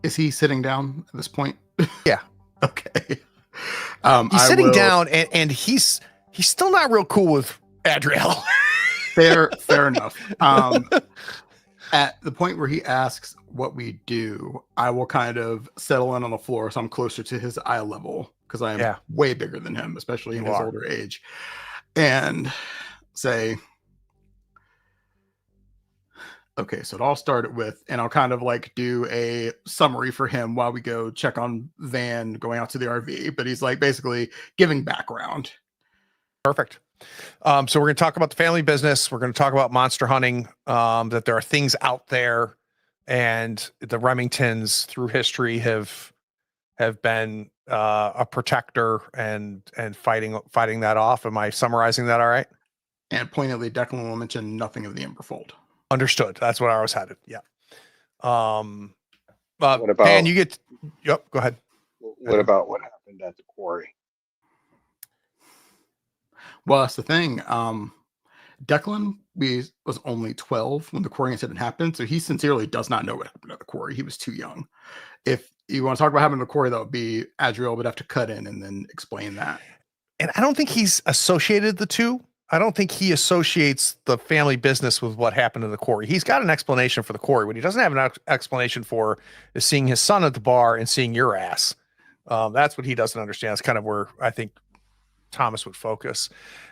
Is he sitting down at this point? Yeah. Okay. He's I sitting will- down and he's still not real cool with Adriel. Fair enough. At the point where he asks what we do, I will kind of settle in on the floor so I'm closer to his eye level because I am way bigger than him, especially in You his are. older age, and say, okay, so it all started with, and I'll kind of like do a summary for him while we go check on Van going out to the RV, but he's like basically giving background. Perfect. So we're going to talk about the family business. We're going to talk about monster hunting, that there are things out there, and the Remingtons through history have been a protector and fighting that off. Am I summarizing that all right? And pointedly, Declan will mention nothing of the Emberfold. Understood. That's what I was headed. Yeah. What about- Dan, you get. Yep. Go ahead. What about what happened at the quarry? Well, that's the thing. Declan was only 12 when the quarry incident happened, so he sincerely does not know what happened at the quarry. He was too young. If you want to talk about happening at the quarry, that would be Adriel would have to cut in and then explain that. And I don't think he's associated the two. I don't think he associates the family business with what happened in the quarry. He's got an explanation for the quarry. What he doesn't have an explanation for is seeing his son at the bar and seeing your ass. That's what he doesn't understand. That's kind of where I think Thomas would focus.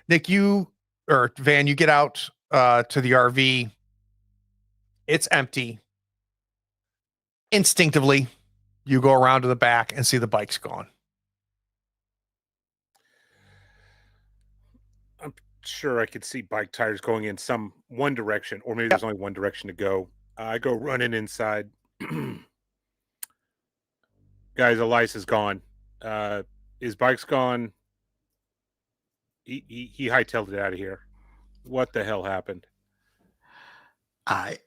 Nick, Van, you get out to the RV. It's empty. Instinctively, you go around to the back and see the bike's gone. Sure, I could see bike tires going in one direction, or maybe there's only one direction to go. I go running inside. Guys, Elias is gone. His bike's gone. He hightailed it out of here. What the hell happened? I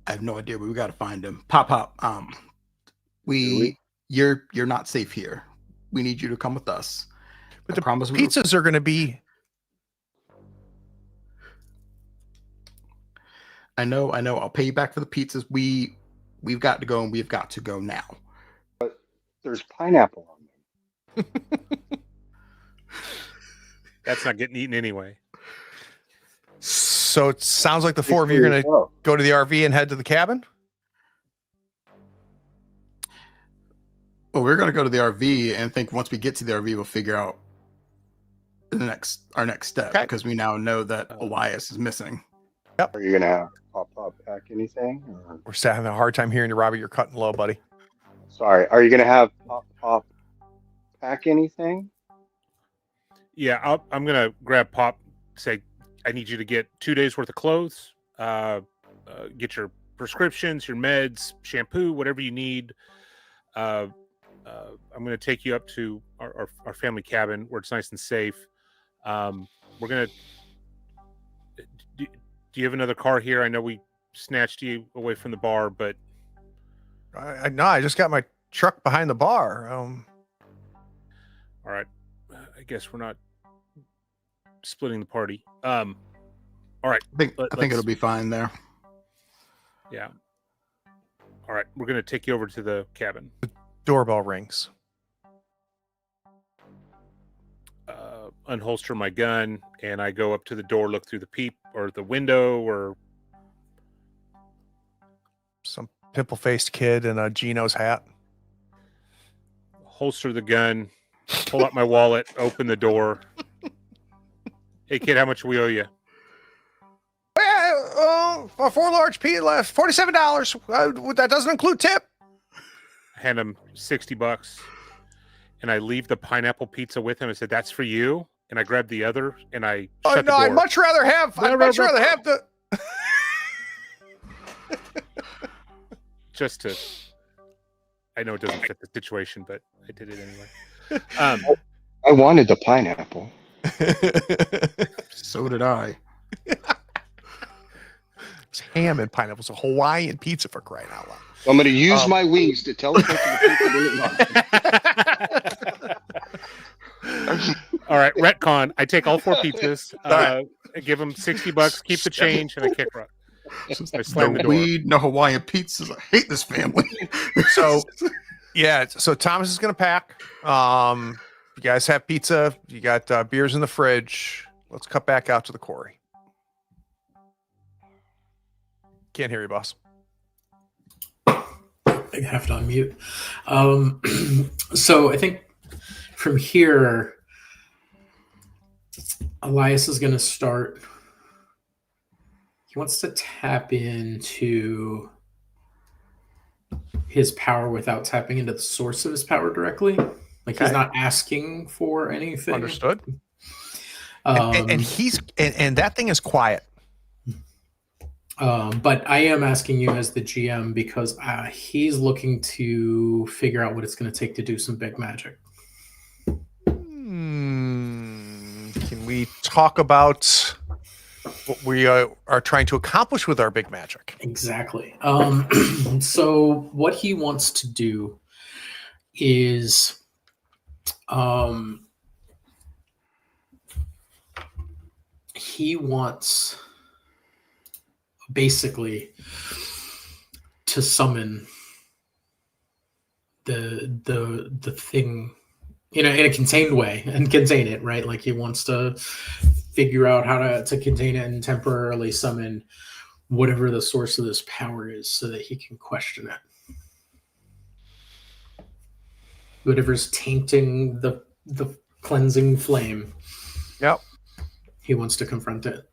have no idea, but we got to find him. Pop. You're not safe here. We need you to come with us. But I the promise pizzas are going to be. I know. I'll pay you back for the pizzas. We've got to go, and we've got to go now. There's pineapple on them. That's not getting eaten anyway. So it sounds like the four of you are going to go to the RV and head to the cabin. Well, we're going to go to the RV and think once we get to the RV, we'll figure out our next step because we now know that Elias is missing. Are you gonna have Pop pack anything? Or... We're still having a hard time hearing you, Robbie. You're cutting low, buddy. Sorry. Are you gonna have Pop pack anything? Yeah, I'm gonna grab Pop. Say, I need you to get 2 days worth of clothes. Get your prescriptions, your meds, shampoo, whatever you need. I'm gonna take you up to our family cabin where it's nice and safe. We're gonna. Do you have another car here? I know we snatched you away from the bar, but No, I just got my truck behind the bar. All right. I guess we're not splitting the party. All right. I think it'll be fine there. Yeah. All right. We're going to take you over to the cabin. Doorbell rings. Unholster my gun, and I go up to the door, look through the peep or the window, or Some pimple-faced kid in a Geno's hat. holster the gun, pull out my wallet, open the door. Hey, kid, how much we owe you? A 4 large pizza left, $47. That doesn't include tip. Hand him $60, and I leave the pineapple pizza with him. I said, "That's for you." And I grabbed the other, and I shut the door. I'd much rather have the. Just to, I know it doesn't fit the situation, but I did it anyway. I wanted the pineapple. So did I. It's ham and pineapple. It's a Hawaiian pizza, for crying out loud. So I'm going to use my wings to teleport to the people that All right, retcon. I take all 4 pizzas. right. I give them $60, keep the change, and I kick rock. I slam the No door. weed, no Hawaiian pizzas. I hate this family. So, yeah. So Thomas is going to pack. You guys have pizza. You got beers in the fridge. Let's cut back out to the quarry. Can't hear you, boss. I have it on mute. So I think from here, Elias is going to start. He wants to tap into his power without tapping into the source of his power directly. Like he's not asking for anything. Understood. And he's and that thing is quiet. But I am asking you as the GM because he's looking to figure out what it's going to take to do some big magic. Can we talk about what we are trying to accomplish with our big magic? Exactly. So what he wants to do is he wants basically to summon the thing in a contained way and contain it, right? Like he wants to figure out how to contain it and temporarily summon whatever the source of this power is so that he can question it. Whatever's tainting the cleansing flame. Yep. He wants to confront it.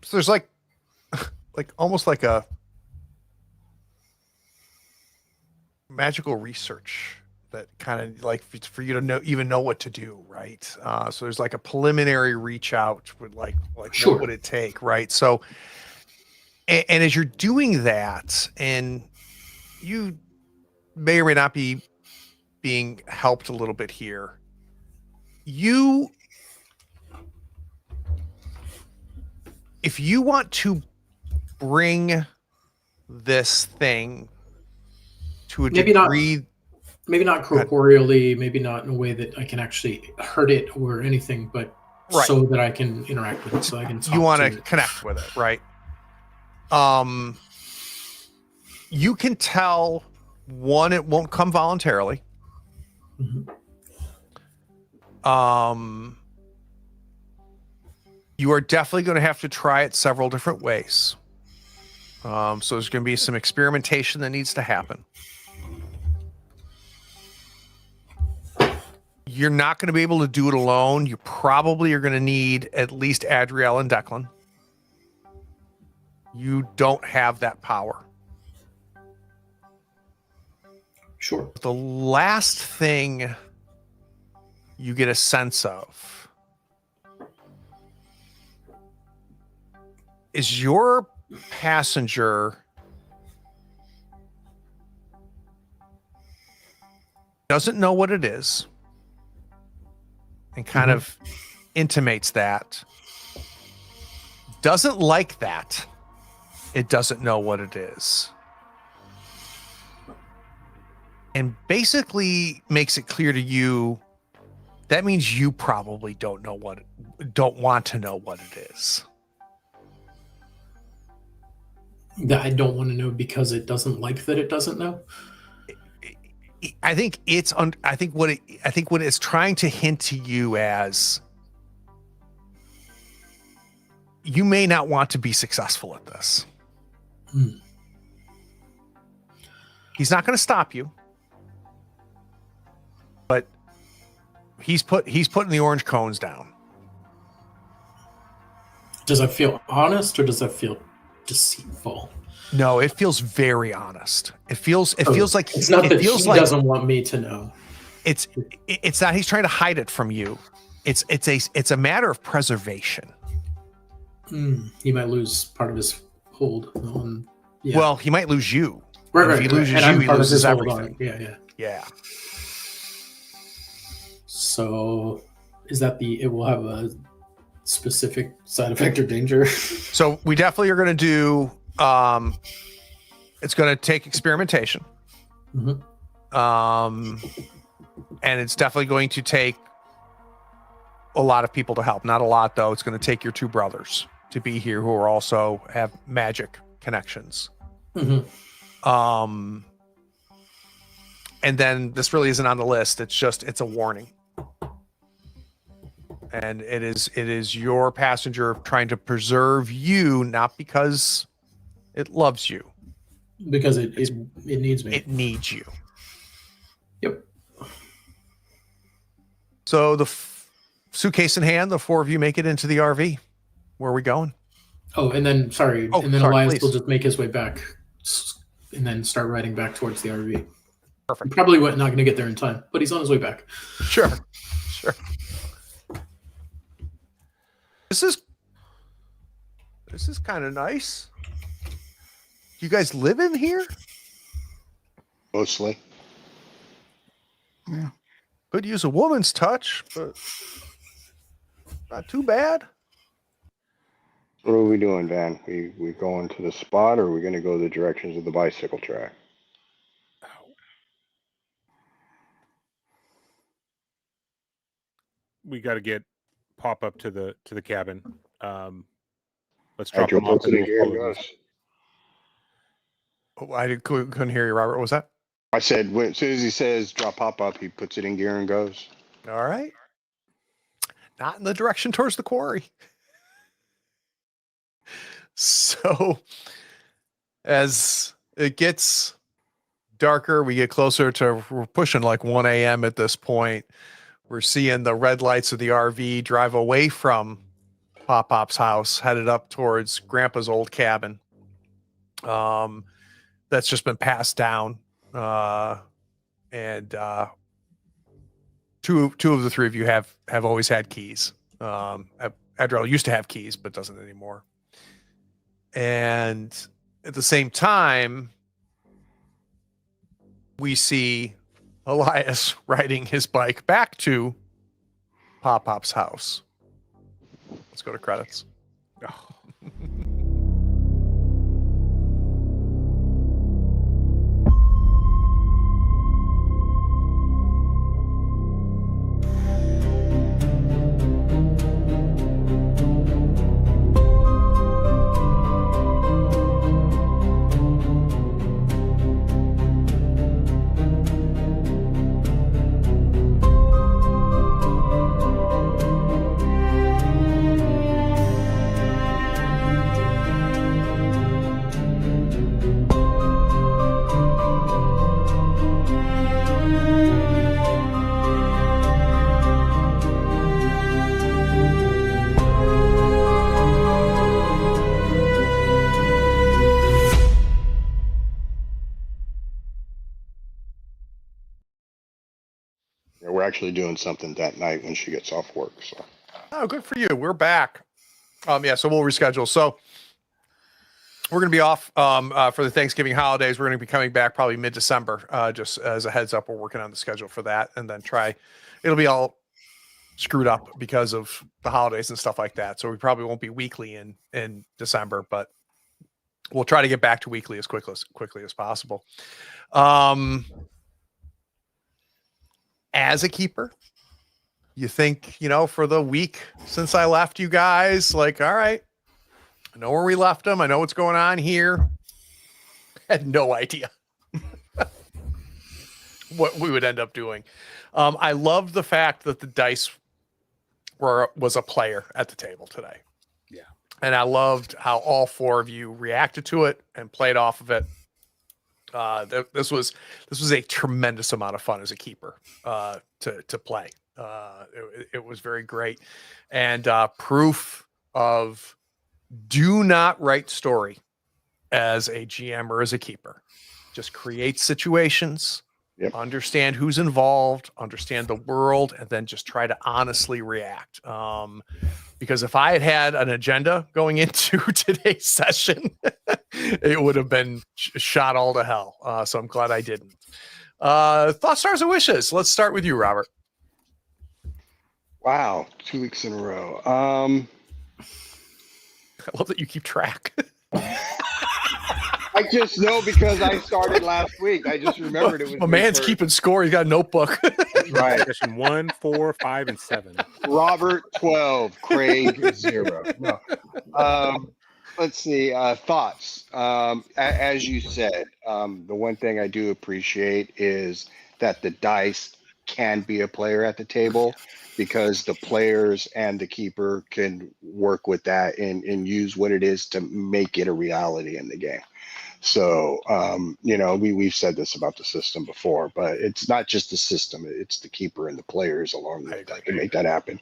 So there's like almost like a magical research that kind of like for you to even know what to do, right? So there's like a preliminary reach out with like Sure. What would it take, right? So and as you're doing that, and you may or may not be being helped a little bit here, if you want to bring this thing to a degree, maybe not corporeally, maybe not in a way that I can actually hurt it or anything, but right, so that I can interact with it, so I can talk you want to it. connect with it, right? You can tell, one, it won't come voluntarily. Mhm. You are definitely going to have to try it several different ways. So there's going to be some experimentation that needs to happen. You're not going to be able to do it alone. You probably are going to need at least Adriel and Declan. You don't have that power. Sure. The last thing you get a sense of is your passenger doesn't know what it is and kind of intimates that. Doesn't like that. It doesn't know what it is. And basically makes it clear to you that means you probably don't want to know what it is. That I don't want to know because it doesn't like that it doesn't know. I think what it's trying to hint to you as, you may not want to be successful at this. He's not going to stop you, but he's putting the orange cones down. Does that feel honest or does that feel deceitful? No, it feels very honest. It feels like it's not that he doesn't want me to know. It's not he's trying to hide it from you. It's a matter of preservation. He might lose part of his hold on. Yeah. Well, he might lose you. right, if he loses and I'm you, he part of loses his hold on everything. it. Yeah. Yeah. So, is that it will have a specific side effect or danger? So we definitely are going to do. It's going to take experimentation. Mhm. And it's definitely going to take a lot of people to help. Not a lot, though. It's going to take your two brothers to be here who are also have magic connections. Mhm. And then this really isn't on the list. It's a warning. And it is your passenger trying to preserve you, not because it loves you. Because it needs me. It needs you. Yep. So the suitcase in hand, the four of you make it into the RV. Where are we going? Oh, and then and then sorry, Elias please. will just make his way back, and then start riding back towards the RV. Perfect. Probably not going to get there in time, but he's on his way back. Sure. This is kind of nice. You guys live in here? Mostly. Yeah. Could use a woman's touch, but not too bad. What are we doing, Van? We going to the spot, or are we going to go the directions of the bicycle track? We got to get pop up to the cabin. Let's drop Adriel him off. puts it in gear and goes. Oh, couldn't hear you, Robert. What was that? I said, as soon as he says drop pop up, he puts it in gear and goes. All right. Not in the direction towards the quarry. So as it gets darker, we get closer to, we're pushing like 1 a.m. at this point. We're seeing the red lights of the RV drive away from Pop-Pop's house, headed up towards Grandpa's old cabin. That's just been passed down. And two of the three of you have always had keys. Adriel used to have keys, but doesn't anymore. And at the same time, we see Elias riding his bike back to Pop-Pop's house. Let's go to credits. Oh. Yeah, we're actually doing something that night when she gets off work. So. Oh, good for you. We're back. Yeah, so we'll reschedule. So we're going to be off for the Thanksgiving holidays. We're going to be coming back probably mid-December. Just as a heads up, we're working on the schedule for that, and then it'll be all screwed up because of the holidays and stuff like that. So we probably won't be weekly in December, but we'll try to get back to weekly as quickly as possible. As a keeper, you think, for the week since I left you guys, like, all right, I know where we left them. I know what's going on here. Had no idea what we would end up doing. I love the fact that the dice was a player at the table today. Yeah. And I loved how all four of you reacted to it and played off of it. This was a tremendous amount of fun as a keeper to play. It was very great, and proof of do not write story as a GM or as a keeper. Just create situations, Yep. Understand who's involved, understand the world, and then just try to honestly react. Because if I had had an agenda going into today's session, it would have been shot all to hell. So I'm glad I didn't. Thoughts, stars, and wishes. Let's start with you, Robert. Wow, 2 weeks in a row. I love that you keep track. I just know because I started last week. I just remembered it was. My man's keeping score. He's got a notebook. Right. Session 1, 4, 5, and 7. Robert 12, Craig 0. No. Let's see. Thoughts. As you said, the one thing I do appreciate is that the dice can be a player at the table, because the players and the keeper can work with that and use what it is to make it a reality in the game. So, we've said this about the system before, but it's not just the system, it's the keeper and the players along with that can make that happen.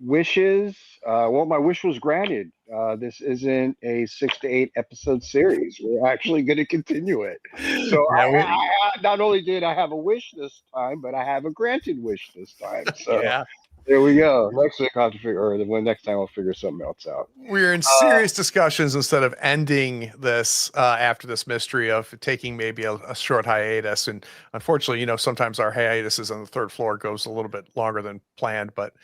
Wishes. Well, my wish was granted. This isn't a 6 to 8 episode series. We're actually going to continue it. So I not only did I have a wish this time, but I have a granted wish this time. So Yeah. there we go. Next week I'll have to figure, or next time I'll figure something else out. We're in serious discussions instead of ending this after this mystery of taking maybe a short hiatus. And unfortunately, sometimes our hiatuses on the third floor goes a little bit longer than planned. But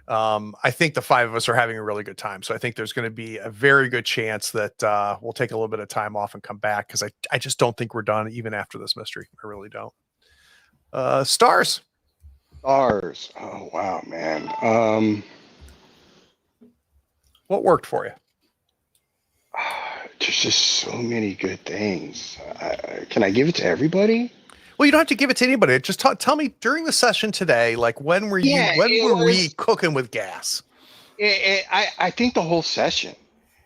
I think the 5 of us are having a really good time. So I think there's going to be a very good chance that we'll take a little bit of time off and come back, because I just don't think we're done even after this mystery. I really don't. Stars. Stars. Oh, wow, man. What worked for you? There's just so many good things. Can I give it to everybody? Well, you don't have to give it to anybody. Just tell me during the session today, like when were we cooking with gas? I think the whole session.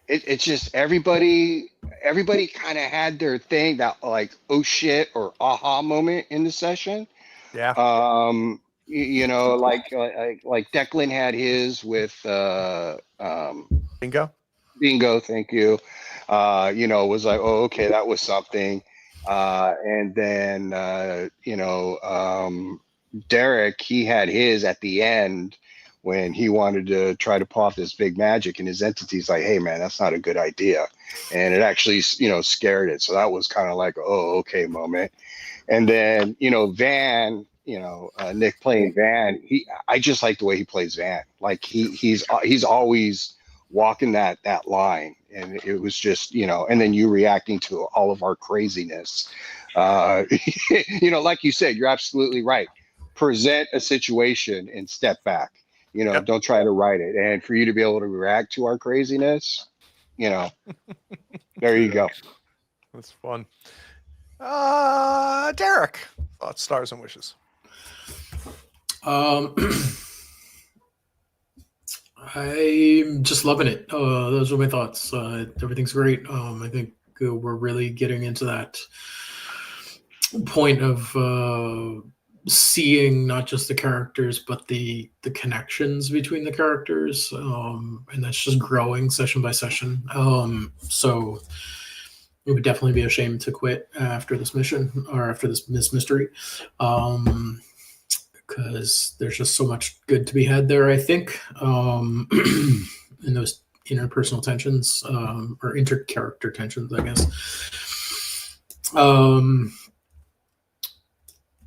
It's just everybody kind of had their thing, that like, oh shit, or aha moment in the session. Yeah. Like Declan had his with Bingo, thank you. Was like, oh, okay, that was something. And then Derek, he had his at the end when he wanted to try to pull off this big magic, and his entity's like, hey man, that's not a good idea. And it actually, scared it. So that was kind of like, oh, okay moment. And then, Van, Nick playing Van, I just like the way he plays Van. Like he's always walking that line. And it was just, and then you reacting to all of our craziness. Like you said, you're absolutely right. Present a situation and step back. Yep. Don't try to write it. And for you to be able to react to our craziness, there you go. That's fun. Derek, thoughts, stars, and wishes. I'm just loving it. Those are my thoughts. Everything's great. I think we're really getting into that point of seeing not just the characters, but the connections between the characters, and that's just growing session by session. So it would definitely be a shame to quit after this mission or after this mystery. Because there's just so much good to be had there, I think, in those interpersonal tensions, or intercharacter tensions, I guess.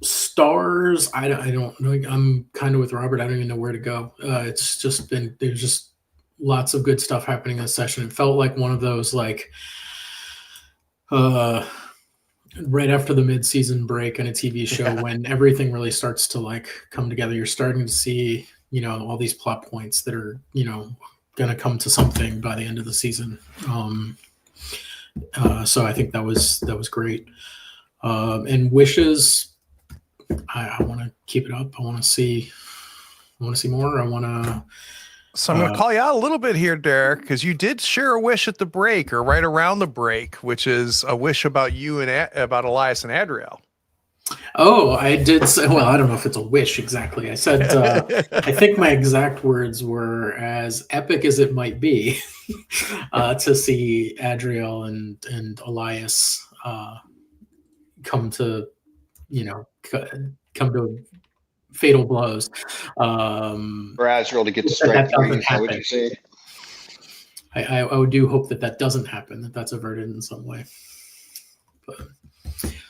Stars, I don't know. I'm kind of with Robert. I don't even know where to go. It's just there's just lots of good stuff happening in this session. It felt like one of those, like, right after the mid-season break in a TV show, when everything really starts to like come together. You're starting to see, all these plot points that are, going to come to something by the end of the season. So I think that was great. And wishes, I want to keep it up. I want to see more. So I'm going to call you out a little bit here, Derek, because you did share a wish at the break, or right around the break, which is a wish about you and about Elias and Adriel. Oh, I did say, well, I don't know if it's a wish exactly. I said, I think my exact words were, as epic as it might be to see Adriel and Elias come to, come to fatal blows. For Azrael to get to That strike three, doesn't is that what happen. you're saying? I do hope that doesn't happen, that's averted in some way. But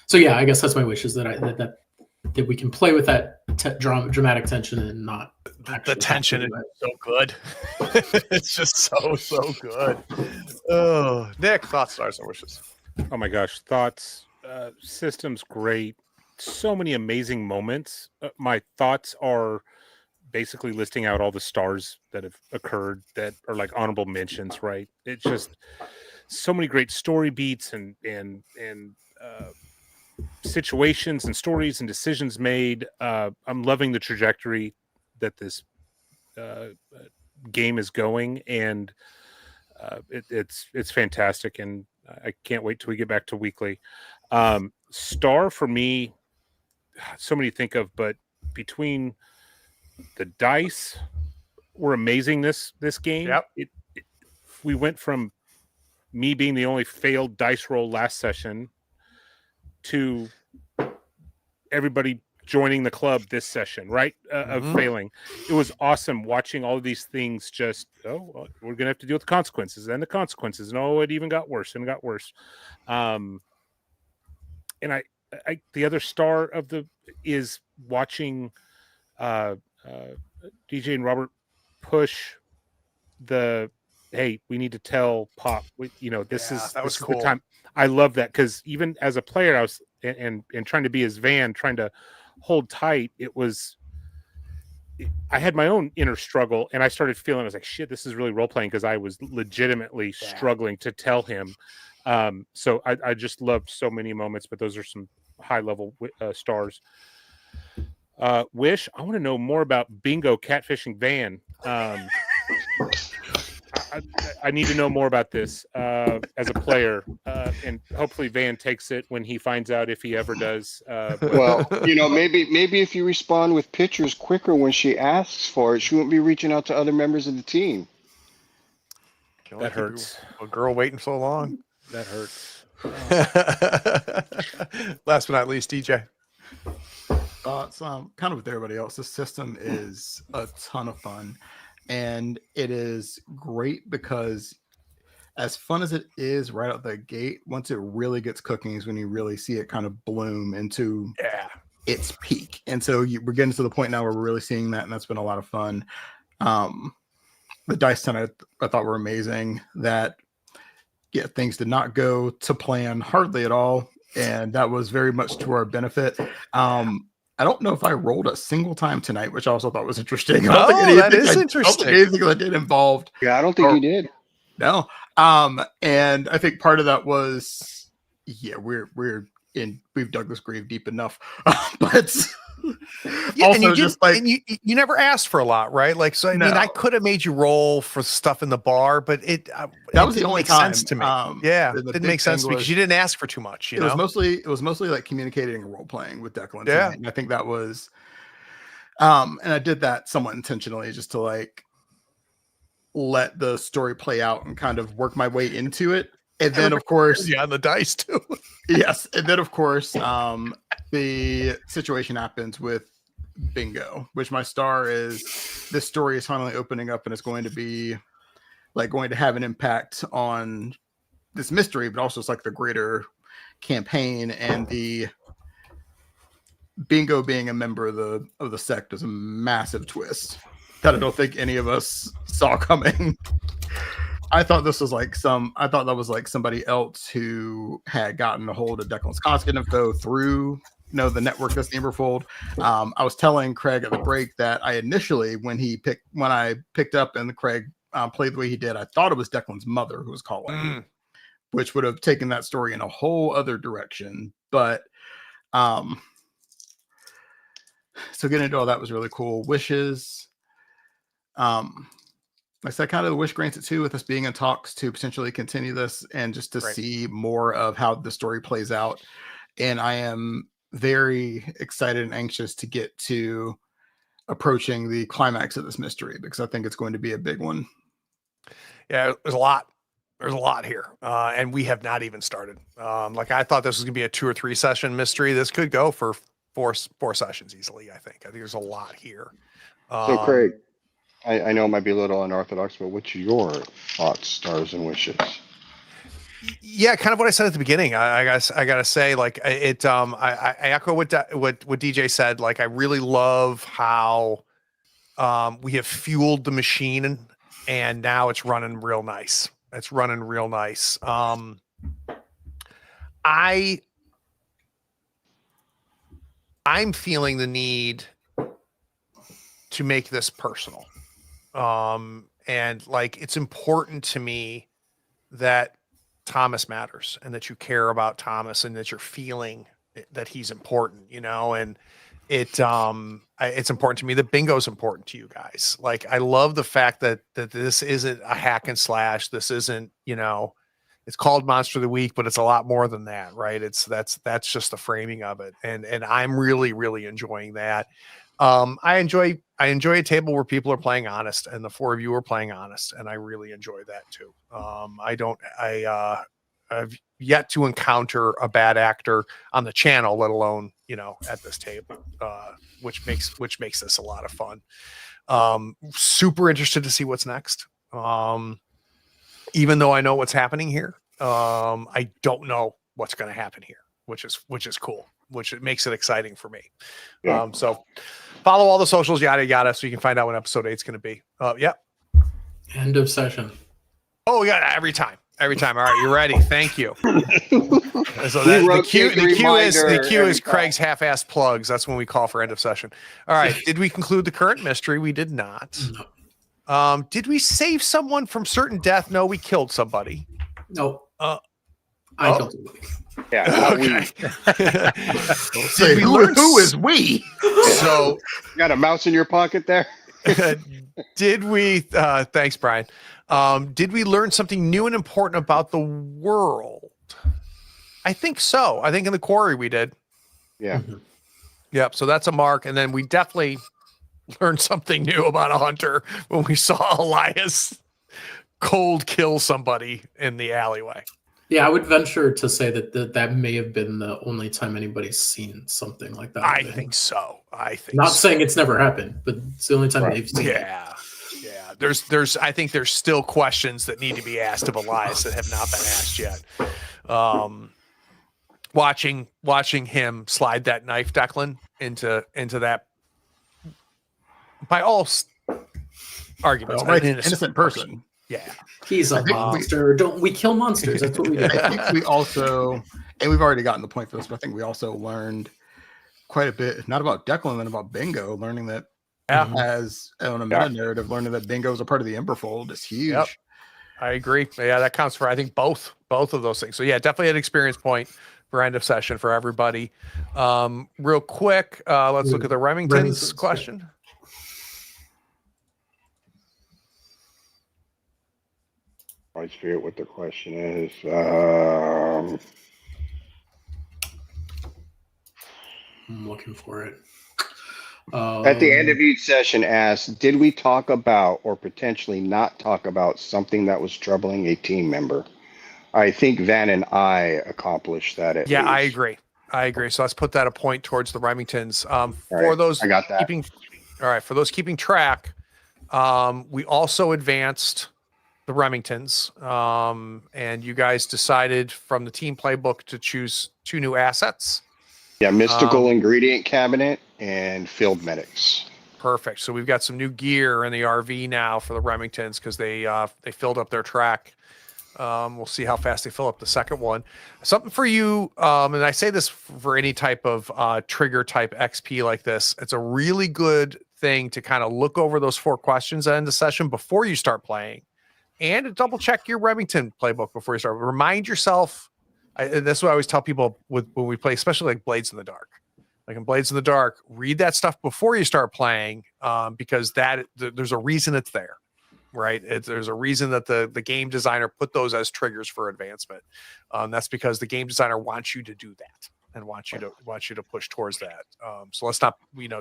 so yeah, I guess that's my wish, is that we can play with that dramatic tension and not The tension is so good. It's just so good. Oh, Nick, thoughts, stars, and wishes. Oh my gosh, thoughts, systems, great. So many amazing moments. My thoughts are basically listing out all the stars that have occurred that are like honorable mentions, right? It's just so many great story beats and situations and stories and decisions made. I'm loving the trajectory that this game is going, and it's fantastic, and I can't wait till we get back to weekly. Star for me, so many to think of, but between the dice were amazing this game. Yep. We went from me being the only failed dice roll last session to everybody joining the club this session, right? Of failing. It was awesome watching all of these things just, we're going to have to deal with the consequences and the consequences. No, it even got worse and got worse. And I the other star of is watching DJ and Robert push hey, we need to tell Pop, this is cool. The time. I love that, because even as a player, I was and trying to be his Van, trying to hold tight. I had my own inner struggle, and I started feeling, I was like, shit, this is really role playing, because I was legitimately struggling to tell him. So I just loved so many moments, but those are some high level stars. Wish, I want to know more about Bingo catfishing Van. I need to know more about this as a player, and hopefully Van takes it when he finds out, if he ever does. Well, maybe if you respond with pictures quicker when she asks for it, she won't be reaching out to other members of the team. That hurts. A girl waiting so long. That hurts. Last but not least, DJ. Thoughts, kind of with everybody else. This system is a ton of fun, and it is great because, as fun as it is right out the gate, once it really gets cooking is when you really see it kind of bloom into its peak. And so we're getting to the point now where we're really seeing that, and that's been a lot of fun. The dice tonight I thought were amazing. That things did not go to plan hardly at all, and that was very much to our benefit. I don't know if I rolled a single time tonight, which I also thought was interesting. That is interesting. Anything that did involved. Yeah, I don't think you did. No. And I think part of that was, we've dug this grave deep enough. But also you never asked for a lot, right? Like, so I mean, I could have made you roll for stuff in the bar, but that was the only time. Sense to me. It didn't make sense to me because you didn't ask for too much. It was mostly like communicating and role playing with Declan. Yeah, and I think that was, and I did that somewhat intentionally, just to like let the story play out and kind of work my way into it. And then, of course, on the dice too. Yes, and then of course, the situation happens with Bingo, which my star is. This story is finally opening up, and it's going to be going to have an impact on this mystery, but also it's like the greater campaign. And the Bingo being a member of the sect is a massive twist that I don't think any of us saw coming. I thought that was like somebody else who had gotten a hold of Declan's contact info through the network that's Neighborfold. I was telling Craig at the break that I initially, when I picked up and Craig played the way he did, I thought it was Declan's mother who was calling, which would have taken that story in a whole other direction. But so getting into all that was really cool. Wishes. I said, kind of the wish granted too, with us being in talks to potentially continue this and just to see more of how the story plays out. And I am very excited and anxious to get to approaching the climax of this mystery, because I think it's going to be a big one. Yeah, there's a lot. There's a lot here, and we have not even started. Like I thought this was gonna be a 2 or 3 session mystery. This could go for four sessions easily. I think there's a lot here. So, Craig, I know it might be a little unorthodox, but what's your thoughts, stars, and wishes? Yeah, kind of what I said at the beginning. I gotta say, like it. I echo what DJ said. Like I really love how we have fueled the machine, and now it's running real nice. It's running real nice. I'm feeling the need to make this personal. And like it's important to me that Thomas matters and that you care about Thomas and that you're feeling that he's important, you know, and it's important to me that bingo's important to you guys. Like I love the fact that this isn't a hack and slash. This isn't, you know, it's called Monster of the Week, but it's a lot more than that, right? That's just the framing of it. And I'm really, really enjoying that. I enjoy a table where people are playing honest and the 4 of you are playing honest. And I really enjoy that too. I've yet to encounter a bad actor on the channel, let alone, you know, at this table, which makes this a lot of fun. Super interested to see what's next. Even though I know what's happening here, I don't know what's going to happen here, which is cool, which it makes it exciting for me. Yeah. So follow all the socials, yada, yada, so you can find out when episode 8 is going to be. Yep. End of session. Oh, yeah. Every time. All right. You're ready. Thank you. So the cue is Craig's half-assed plugs. That's when we call for end of session. All right. Did we conclude the current mystery? We did not. No. Did we save someone from certain death? No, we killed somebody. No. I killed somebody. Yeah. Okay. Say, who is we? So You got a mouse in your pocket there? did we thanks, Brian. Did we learn something new and important about the world? I think so. I think in the quarry we did. Yeah. Mm-hmm. Yep. So that's a mark. And then we definitely learned something new about a hunter when we saw Elias cold kill somebody in the alleyway. Yeah, I would venture to say that may have been the only time anybody's seen something like that. I think so. Not saying it's never happened, but it's the only time they've seen it. Yeah. I think there's still questions that need to be asked of Elias that have not been asked yet. Watching him slide that knife, Declan, into that, by all arguments, Right, an innocent person. Yeah, He's a monster. Don't we kill monsters? That's what we do. I think we also, and we've already gotten the point for this, but I think we also learned quite a bit, not about Declan, but about Bingo, learning that as on a meta narrative, learning that Bingo is a part of the Emberfold is huge. Yep. I agree. Yeah, that counts for, I think, both of those things. So yeah, definitely an experience point for end of session for everybody. Real quick, let's look at the Remington's question. I forget what the question is. I'm looking for it. At the end of each session, asked, did we talk about or potentially not talk about something that was troubling a team member? I think Van and I accomplished that. At least. I agree. So let's put that a point towards the Remingtons. I got that. For those keeping track, we also advanced the Remingtons, and you guys decided from the team playbook to choose 2 new assets. Yeah, mystical ingredient cabinet and field medics. Perfect. So we've got some new gear in the RV now for the Remingtons because they filled up their track. We'll see how fast they fill up the second one. Something for you, and I say this for any type of trigger type XP like this. It's a really good thing to kind of look over those 4 questions at end of session before you start playing, and to double check your Remington playbook before you start. Remind yourself. That's what I always tell people when we play, especially like Blades in the Dark. Like in Blades in the Dark, read that stuff before you start playing, because there's a reason it's there, right? There's a reason that the game designer put those as triggers for advancement. That's because the game designer wants you to do that and wants you to push towards that. So let's not,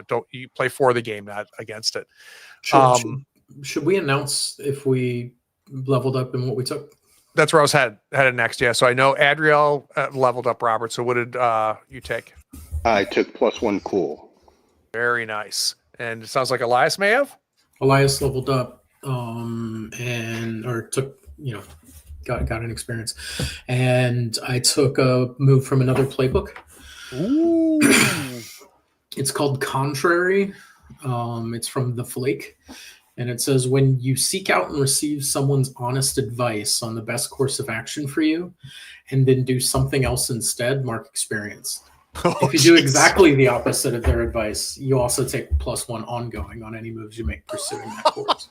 don't you play for the game, not against it. Should we announce if we leveled up and what we took? That's where I was headed next. Yeah. So I know Adriel leveled up Robert. So what did you take? I took +1 cool. Very nice. And it sounds like Elias may have. Elias leveled up, took, got an experience, and I took a move from another playbook. Ooh. It's called Contrary. It's from the Flake, and it says, when you seek out and receive someone's honest advice on the best course of action for you, and then do something else instead, mark experience. If you do exactly the opposite of their advice, you also take +1 ongoing on any moves you make pursuing that course.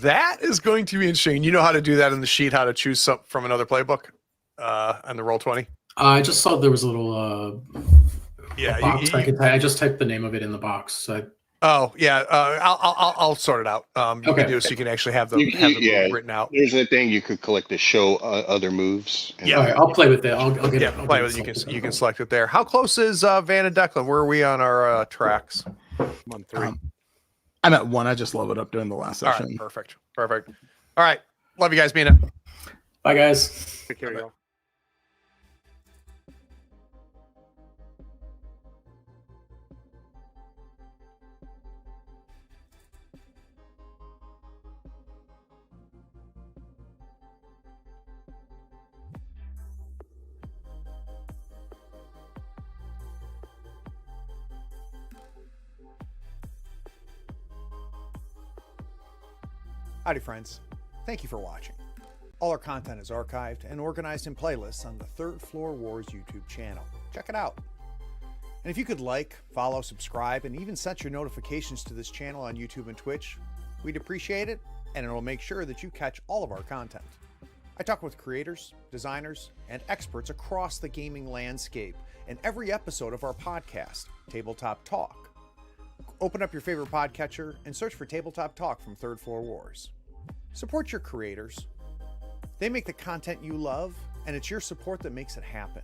That is going to be interesting. You know how to do that in the sheet, how to choose some from another playbook on the Roll20? I just saw there was a little box I just typed the name of it in the box. So I'll sort it out. You can do it so you can actually have the move written out. There's a thing you could click to show other moves. Yeah, all right, I'll play with it. I'll get it. Play with it. You can select it there. How close is Van and Declan? Where are we on our tracks? I'm on 3. I'm at 1. I just leveled up during the last session. All right, perfect. All right, love you guys, Mina. Bye, guys. Take care, y'all. Howdy friends, thank you for watching. All our content is archived and organized in playlists on the Third Floor Wars YouTube channel. Check it out. And if you could like, follow, subscribe, and even set your notifications to this channel on YouTube and Twitch, we'd appreciate it, and it'll make sure that you catch all of our content. I talk with creators, designers, and experts across the gaming landscape in every episode of our podcast, Tabletop Talk. Open up your favorite podcatcher and search for Tabletop Talk from Third Floor Wars. Support your creators. They make the content you love, and it's your support that makes it happen.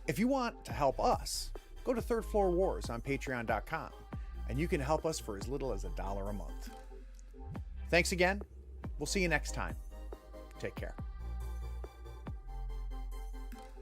If you want to help us, go to Third Floor Wars on patreon.com, and you can help us for as little as $1 a month. Thanks again. We'll see you next time. Take care.